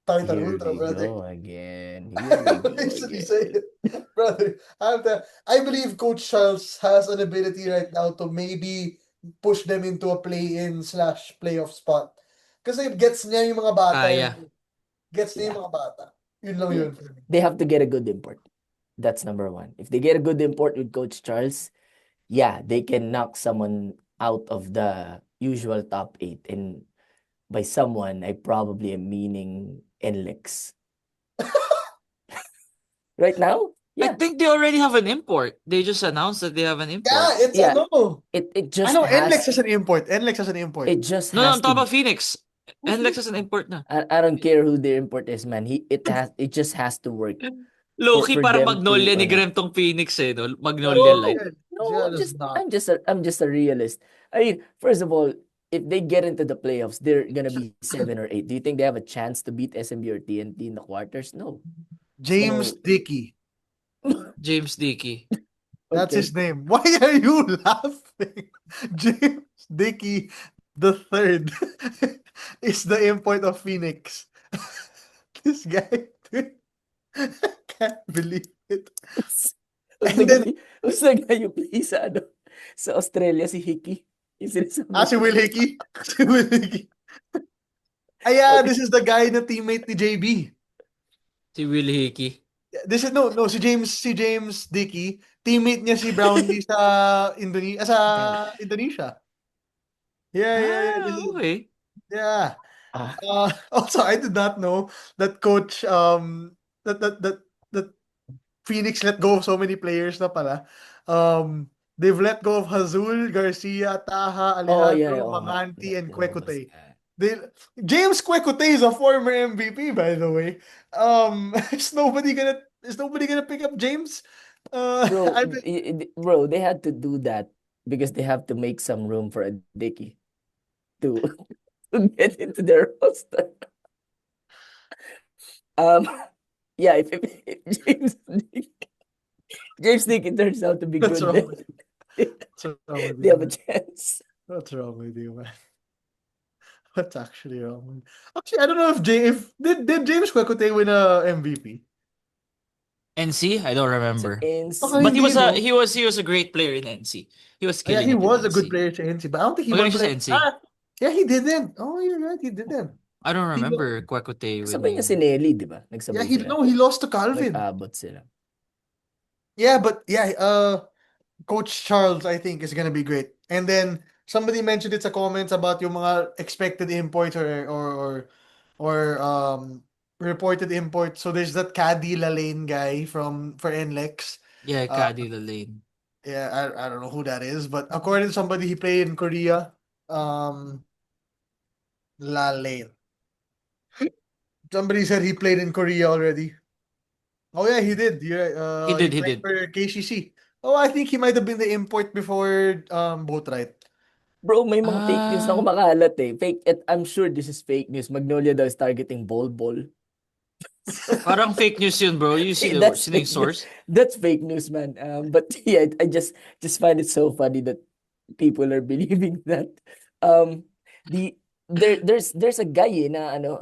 Titan Here Ultra, we brother. go again. Here we go Easily again. say it, brother. I believe Coach Charles has an ability right now to maybe push them into a play-in / playoff spot. Kasi gets niya yung mga bata. Kaya. Gets na Yeah. yung mga bata. Yun lang Yeah. yun for me. They have to get a good import. That's number one. If they get a good import with Coach Charles, yeah, they can knock someone out of the usual top 8. And by someone, I probably am meaning NLEX. Right now, I yeah, think they already have an import. They just announced that they have an import. Yeah, it's Yeah. ano. it I just know has NLEX has an import. NLEX has an import. it just No, no, has I'm talking to. about Phoenix. Who's NLEX is Phoenix? an import na. I don't care who their import is, man. It just has to work Low-key for parang them Magnolia to ni ano. Graham tong Phoenix eh, no? Magnolia No, like. no, Does not. I'm just a realist. I mean, first of all, if they get into the playoffs, they're gonna be 7 or 8. Do you think they have a chance to beat SMB or TNT in the quarters? No. James So Dickey. James Dickey. That's okay. his name. Why are you laughing? James Dickey the third is the import of Phoenix. This guy, dude, can't believe it. Who's And the then, guy? Who's the guy you play sa ano? Sa Australia, si Hickey. Yung sinasabi si ko. Will Hickey. Si Will Hickey. Yeah, Okay. this is the guy na teammate ni JB. Si Will Hickey. This is no, si James Dickey, teammate niya si Brownlee sa Indonesia. Yeah. This is, Okay. yeah. Ah, Also, I did not know that coach that that that that Phoenix let go of so many players na pala. They've let go of Hazul, Garcia, Taha, oh, yeah, Alejandro, oo nga. Mamanti, and Lumabas. Kwekutay. They James Kwekutay is a former MVP, by the way. Is nobody gonna pick up James? Bro, I bet bro, they had to do that because they have to make some room for a Dickey to, to get into their roster. Um, yeah, if James Dickey turns out to be what's good, wrong then with they, what's wrong with they you, have a man? chance. What's wrong with you, man? What's actually wrong with Actually, I don't know if Jay if did James Kwekutay win a MVP? NC? I don't So remember. Baka But hindi, no? he was a great player in NC. He was Yeah, killing he it in was a good NC. player sa NC, but I don't think he won Magaling siya sa by NC. yeah, he didn't. Oh, you're right, he didn't. I don't He remember Kwekutey Sabay niya si winning. Nelly, di ba? yeah, Nagsabay sila. he lost to Calvin. Nag-abot sila. Yeah, but yeah, Coach Charles, I think, is gonna be great. And then somebody mentioned it sa comments about yung mga expected imports or reported imports. So there's that Caddy Lane guy for NLEX. Yeah, Uh, Cady Lane. yeah, I don't know who that is, but according to somebody, he played in Korea. Lane. Somebody said he played in Korea already. Oh yeah, he did. Yeah, He he played did. for KCC. Oh, I think he might have been the import before Boatwright. Bro, may mga fake news na Ah, kumakalat eh. I'm sure this is fake news. Magnolia daw is targeting Bol Bol. parang fake news yun, bro. You see That's sino yung fake news. source? That's fake news, man. But yeah, I just find it so funny that people are believing that. Um, the there's a guy na ano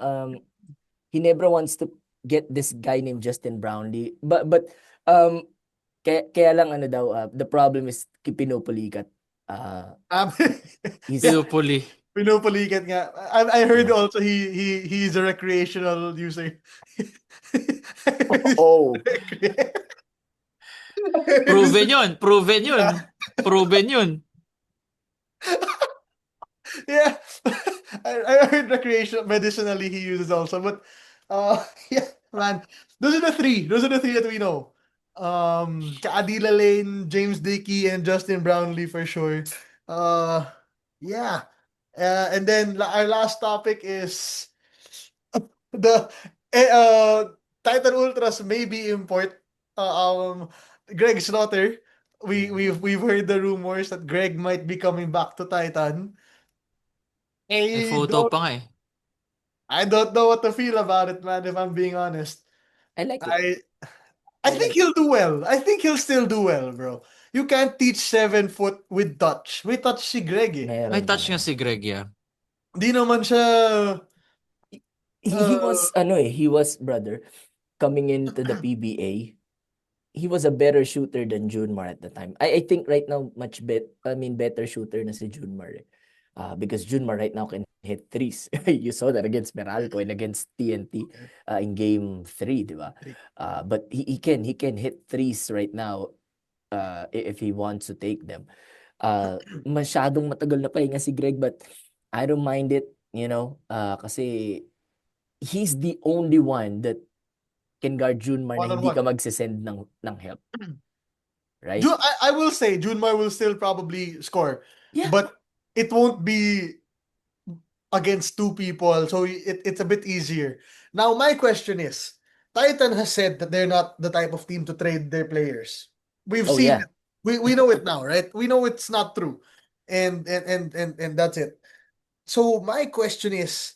Ginebra wants to get this guy named Justin Brownlee, but kaya lang ano daw the problem is pinupulikat. Um, He's yeah, Pinupuli. pinupulikat nga. I heard yeah. also he's a recreational user. Oh, Proven yun. Proven yun. Yeah. Proven yun. Yeah, I heard recreational medicinally he uses also, but yeah, man, those are the three. Those are the three that we know. Kaadila Lane, James Dickey, and Justin Brownlee for sure. Yeah, and then our last topic is the Titan Ultras maybe import. Greg Slaughter. We've heard the rumors that Greg might be coming back to Titan. May I photo don't pa nga eh. I don't know what to feel about it, man, if I'm being honest. I like it. I I I think like he'll do well. I think he'll still do well, bro. You can't teach 7 foot with touch. May touch si Greg eh. May Meron touch nga talaga. si Greg, yeah. Di naman siya He uh, was ano eh, he was brother coming into the PBA. He was a better shooter than Junmar at the time. I think right now much better shooter na si Junmar eh. because Junmar right now can hit threes. You saw that against Meralco and against TNT in game 3, di ba? But he can hit threes right now if he wants to take them. Masyadong matagal na pahinga si Greg, but I don't mind it, kasi he's the only one that can guard Junmar na hindi ka One-on-one. magsisend ng help. Right? I will say Junmar will still probably score, Yeah. but it won't be against two people, so it's a bit easier. Now, my question is, Titan has said that they're not the type of team to trade their players. We've Oh, seen yeah. it. We know it now, right? We know it's not true. And that's it. So my question is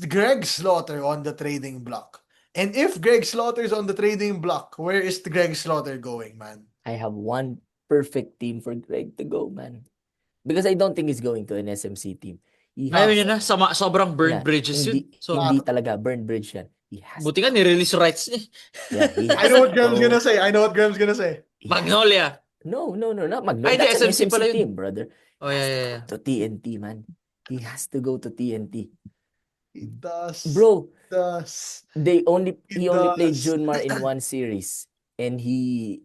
Greg Slaughter on the trading block? And if Greg Slaughter is on the trading block, where is the Greg Slaughter going, man? I have one perfect team for Greg to go, man. Because I don't think he's going to an SMC team. He Ayaw has niya na. Sobrang burned na, bridges yun. hindi, So, hindi talaga burned bridge yan. He has buti nga ni-release rights niya. Yeah, he I has know to what Graham's go. gonna say. I know what Graham's gonna say. He has- Magnolia. No, not Magnolia. Ay, di, That's an SMC SMC pala yun. team, brother. Oh, yeah. To TNT, man. He has to go to TNT. He does. Bro, Does. he only played does. Junmar in one series, and he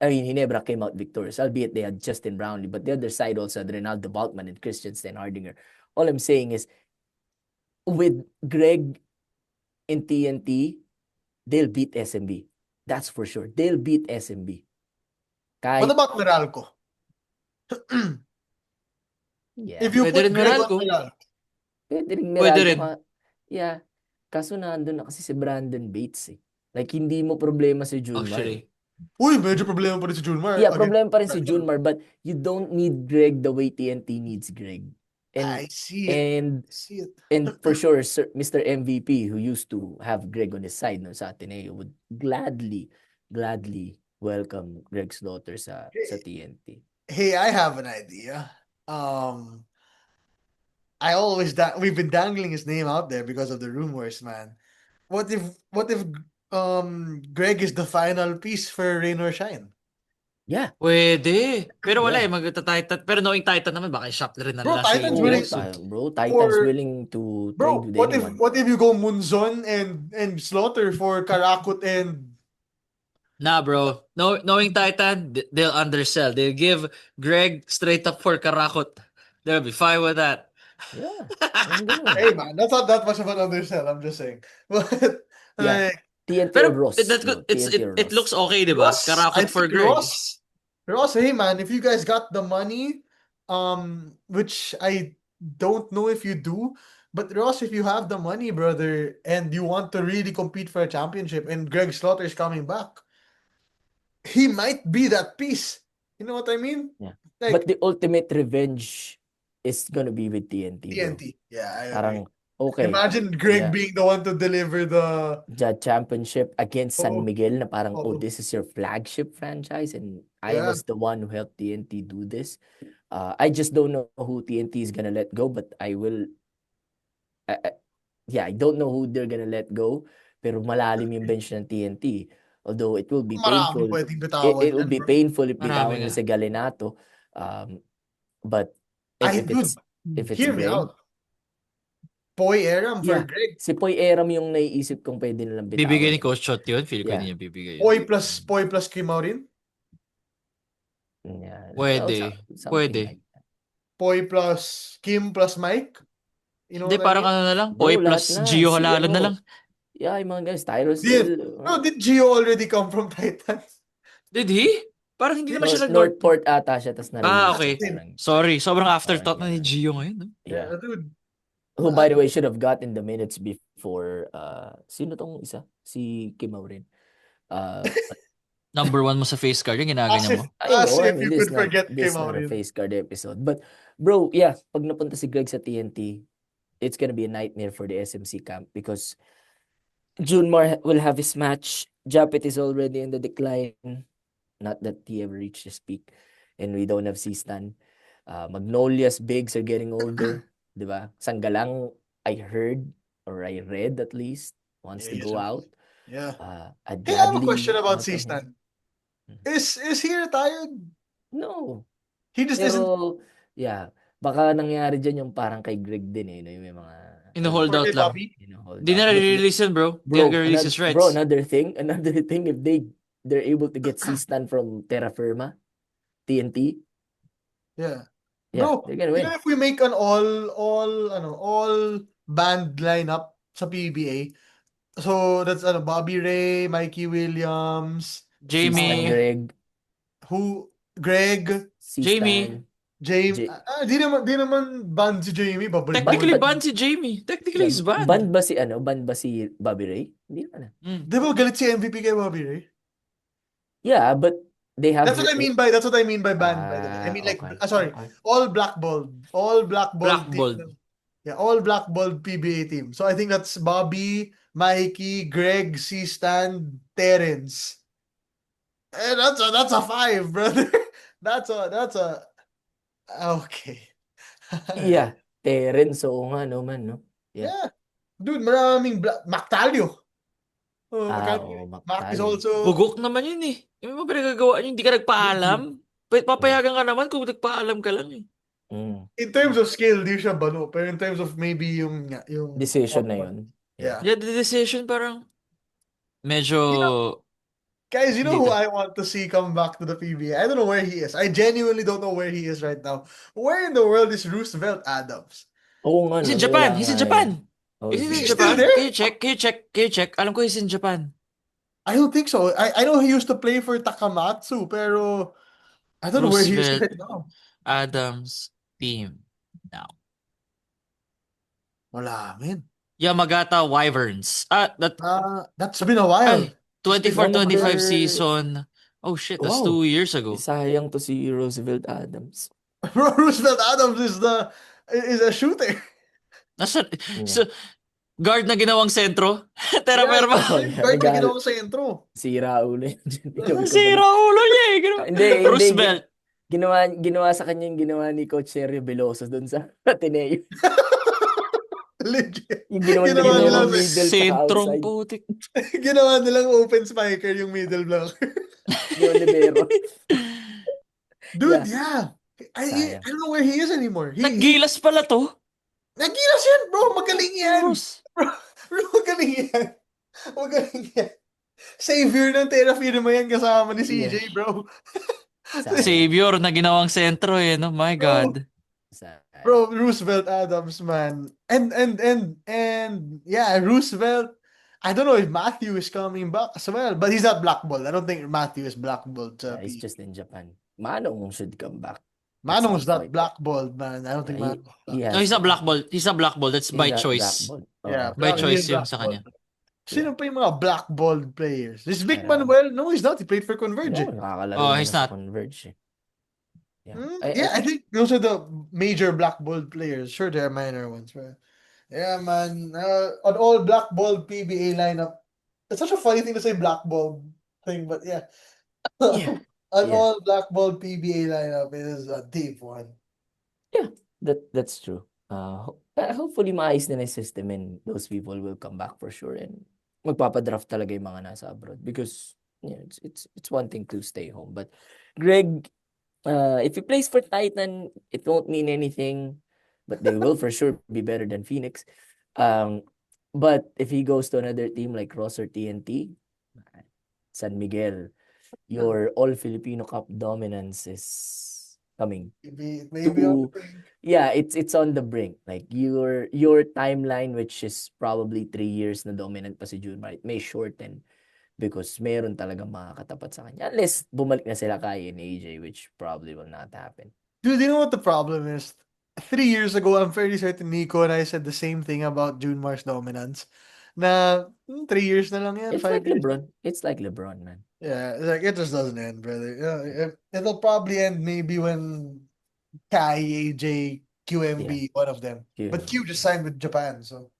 never came out victorious, albeit they had Justin Brownlee, but the other side also had Ronaldo Balkman and Christian Steinhardinger. All I'm saying is, with Greg in TNT, they'll beat SMB. That's for sure. They'll beat SMB. Kahit, What about Meralco? yeah. If you Pwede put rin Greg on Meralco. Meralco, Pwede rin Pwede Meralco rin. Yeah. Kaso nandun na kasi si Brandon Bates eh. Like, hindi mo problema si Junmar. Actually. uy, medyo problema pa rin si Junmar. Yeah, against problema pa rin si Meralco. Junmar, but you don't need Greg the way TNT needs Greg. I see it. And I see it. and for sure, Mr. MVP, who used to have Greg on his side no, sa Ateneo, would gladly welcome Greg Slaughter sa TNT. Hey, I have an idea. We've been dangling his name out there because of the rumors, man. What if Greg is the final piece for Rain or Shine? Yeah. Pwede. Pero wala Yeah. Titan. Pero knowing Titan naman, baka i-shuffle rin na Bro, nila si Titan's Oh, willing- Greg. bro, Titan's Or- willing to Bro, trade with what anyone. if you go Munzon and Slaughter for Karakut and Nah, bro. Knowing Titan, they'll undersell. They'll give Greg straight up for Karakot. They'll be fine with that. Yeah. Ang ganun. hey man, that's not that much of an undersell. I'm just saying. But Yeah. like TNT Pero or Ross. that's good. bro, TNT or It Ross. looks okay, di ba? Ross, I Karakot for think Greg. Ross, hey man, if you guys got the money, which I don't know if you do, but Ross, if you have the money, brother, and you want to really compete for a championship, and Greg Slaughter is coming back, he might be that piece. You know what I mean? Yeah. Like But the ultimate revenge is gonna be with TNT, bro. TNT. Yeah, I agree. Parang, okay, Imagine Greg Yeah. being the one to deliver the championship against San Oo. Miguel na parang, Oo. this is your flagship franchise and I Yeah. was the one who helped TNT do this. I just don't know who TNT is gonna let go, but I will, I don't know who they're gonna let go, pero malalim yung bench ng TNT. Although it will be marami painful. pwedeng It bitawan will yan, be bro. painful if Marami bitawan nila nga. si Galinato. But if it's hear me Greg, out. Poy Aram for Yeah. Greg. si Poy Aram yung naiisip kong pwede nilang bitawan. Bibigay ni Coach Shot yun. Feel ko Yeah. hindi niya bibigay yun. Poy plus Kim Maurin. Yeah. Pwede. Something Pwede. like that. Poy plus Kim plus Mike. You know Hindi, what I parang mean? ano na lang. Bro, Poi lahat plus na. Gio Si Halalo ano, na lang. Yeah, yung mga guys, Tyrus. Did Gio already come from Titans? Did he? Parang hindi naman siya sa Northport ata siya, tas na-release. Okay. Parang- Sorry, sobrang afterthought Parang na ni ganun. Gio ngayon. No? Yeah. Dude. Who, by the way, should have gotten the minutes before, sino tong isa? Si Kim Maurin. Number 1 mo sa face card, yung ginaganyan mo. As if you this could forget this Kim not a Maurin. face card episode. But, bro, yeah, pag napunta si Greg sa TNT, it's gonna be a nightmare for the SMC camp because Junmar will have his match. Japet is already in the decline. Not that he ever reached his peak. And we don't have C-Stan. Magnolia's bigs are getting older. Diba? Sanggalang, I heard, or I read at least, wants to Yeah, go he's- out. Yeah. I'd Hey, I have a gladly question about welcome him. C-Stan. Is he retired? No. He just isn't. Pero, yeah. Baka nangyari dyan yung parang kay Greg din eh, no? Yung may mga Ino-hold Or out kay lang. Bobby. hold Di out. na But release yun, bro. Di na bro, release another his rights. another thing if they're able to get C-Stan from Terra Firma, TNT, Yeah. yeah, Bro, they're gonna even win. if we make an all band lineup sa PBA, so that's Bobby Ray, Mikey Williams, C-Stan Jamie, Greg, Greg, Jamie. C-Stan, James. J Di naman band si Jamie, babalik ban Technically naman. ban banned si Jamie. Technically yeah, he's banned. ban ba si Bobby Ray? Hindi naman. Mm. Di ba galit si MVP kay Bobby Ray? Yeah, but they have That's what I mean by band, by the way. I mean like okay. sorry, Okay. all blackballed. All blackballed team. Blackballed. Yeah, all blackballed PBA team. So I think that's Bobby, Mikey, Greg, C-Stan, Terrence. And that's a five, brother. That's a okay. Yeah, Terence, oo nga naman, no? Yeah. Yeah. Dude, maraming Mactalio. Oh, Oo, Mac is Mactalio. also Bugok naman yun eh. Yung mga pinagagawa niyo, hindi ka nagpaalam. Papayagan ka naman kung nagpaalam ka lang eh. Mm. in terms of skill, di siya bano. Pero in terms of maybe yung Decision na yun. Yeah. Yeah, the decision parang medyo Guys, you know who dito. I want to see come back to the PBA? I don't know where he is. I genuinely don't know where he is right now. Where in the world is Roosevelt Adams? Oo nga, He's in no? Japan. Wala He's in nga Japan. eh. Oh, He's in He's Japan. still there? Can you check? Can you check? Can you check? Alam ko he's in Japan. I don't think so. I know he used to play for Takamatsu, pero I don't know where he is Roosevelt right now. Adams team now. Wala, man. Yamagata Wyverns. That's been a while. Ay, 24-25 Number- season. Oh shit, that's Wow. 2 years ago. Sayang to si Roosevelt Adams. Roosevelt Adams is a shooter. Nasa, Yeah. so, guard na ginawang sentro. Tera Yeah, Perma. guard na ginawa sa intro. Sira ulo yun. Ewan ko Sira ba- ulo niya eh. Hindi, Roosevelt. Ginawa sa kanya yung ginawa ni Coach Sergio Veloso doon sa Ateneo. Legit. Yung ginawa Ginawa nila nila yung middle sa Sentrong outside. putik. Ginawa nilang open spiker yung middle blocker. Yung libero. Dude, yeah. Sayang. I don't know where he is anymore. Naggilas pala to. Nagilas yan, bro. Magaling yan. Roos. Bro, magaling yan. Magaling yan. Savior ng Terra Firma yan kasama ni CJ, bro. Sayang. Savior na ginawang sentro eh. No? My God. Sayang. Bro, Roosevelt Adams, man. And yeah, Roosevelt. I don't know if Matthew is coming back as well, but he's not blackballed. I don't think Matthew is blackballed. Yeah, he's just in Japan. Manong should come back. Manong's some not point. blackballed, man. I don't think Manong. No, he's not blackball. He's not blackball. That's by choice. Yeah, By he choice is yun sa blackballed. kanya. Sino pa yung mga blackballed players? This Vic Yeah. Manuel? No, he's not. He played for Converge. No, nakakalaro Oh, na he's sa not. Converge. Yeah. I think those are the major blackballed players. Sure, there are minor ones, but yeah, man. An all blackballed PBA lineup. It's such a funny thing to say blackballed thing, but yeah. Yeah. An Yeah. all blackballed PBA lineup is a deep one. That's true. Hopefully maayos na yung system and those people will come back for sure and magpapadraft talaga yung mga nasa abroad because yeah, it's one thing to stay home. But Greg, if he plays for Titan, it won't mean anything, but they will for sure be better than Phoenix. But if he goes to another team like Ross or TNT, San Miguel, your all Filipino Cup dominance is coming. Maybe on the brink. Yeah, it's on the brink. Like your timeline, which is probably 3 years na dominant pa si Junmar, it may shorten because meron talagang makakatapat sa kanya. Unless bumalik na sila kay AJ, which probably will not happen. Dude, you know what the problem is? 3 years ago, I'm fairly certain Nico and I said the same thing about Junmar's dominance. Na 3 years na lang yan, It's 5 like years. LeBron. It's like LeBron, man. Yeah, it's like it just doesn't end, brother. Yeah, it'll probably end maybe when Kai, AJ, QMB, one of them. But Q just signed with Japan, so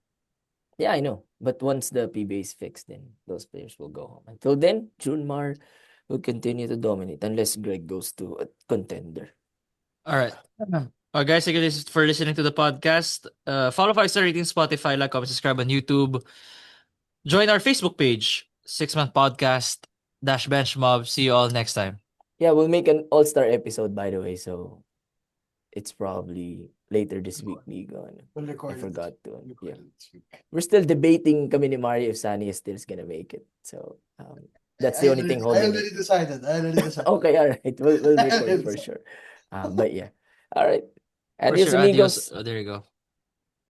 Yeah, I know. But once the PBA is fixed, then those players will go home. Until then, Junmar will continue to dominate unless Greg goes to a contender. All right. Guys, thank you for listening to the podcast. Follow 5-star rating Spotify, like, comment, subscribe on YouTube. Join our Facebook page, 6-Month Podcast -- Bench Mob. See you all next time. Yeah, we'll make an all-star episode, by the way. So it's probably later this week, Migo. We'll I record it. forgot to. We'll Yeah. record it this week. We're still debating kami ni Mario if Sunny is still gonna make it. So that's the only thing I holding it. already decided. I already decided. Okay, all right. We'll record already for decided. sure. But yeah. All right. For Adios, sure, adios. amigos. Oh, there you go.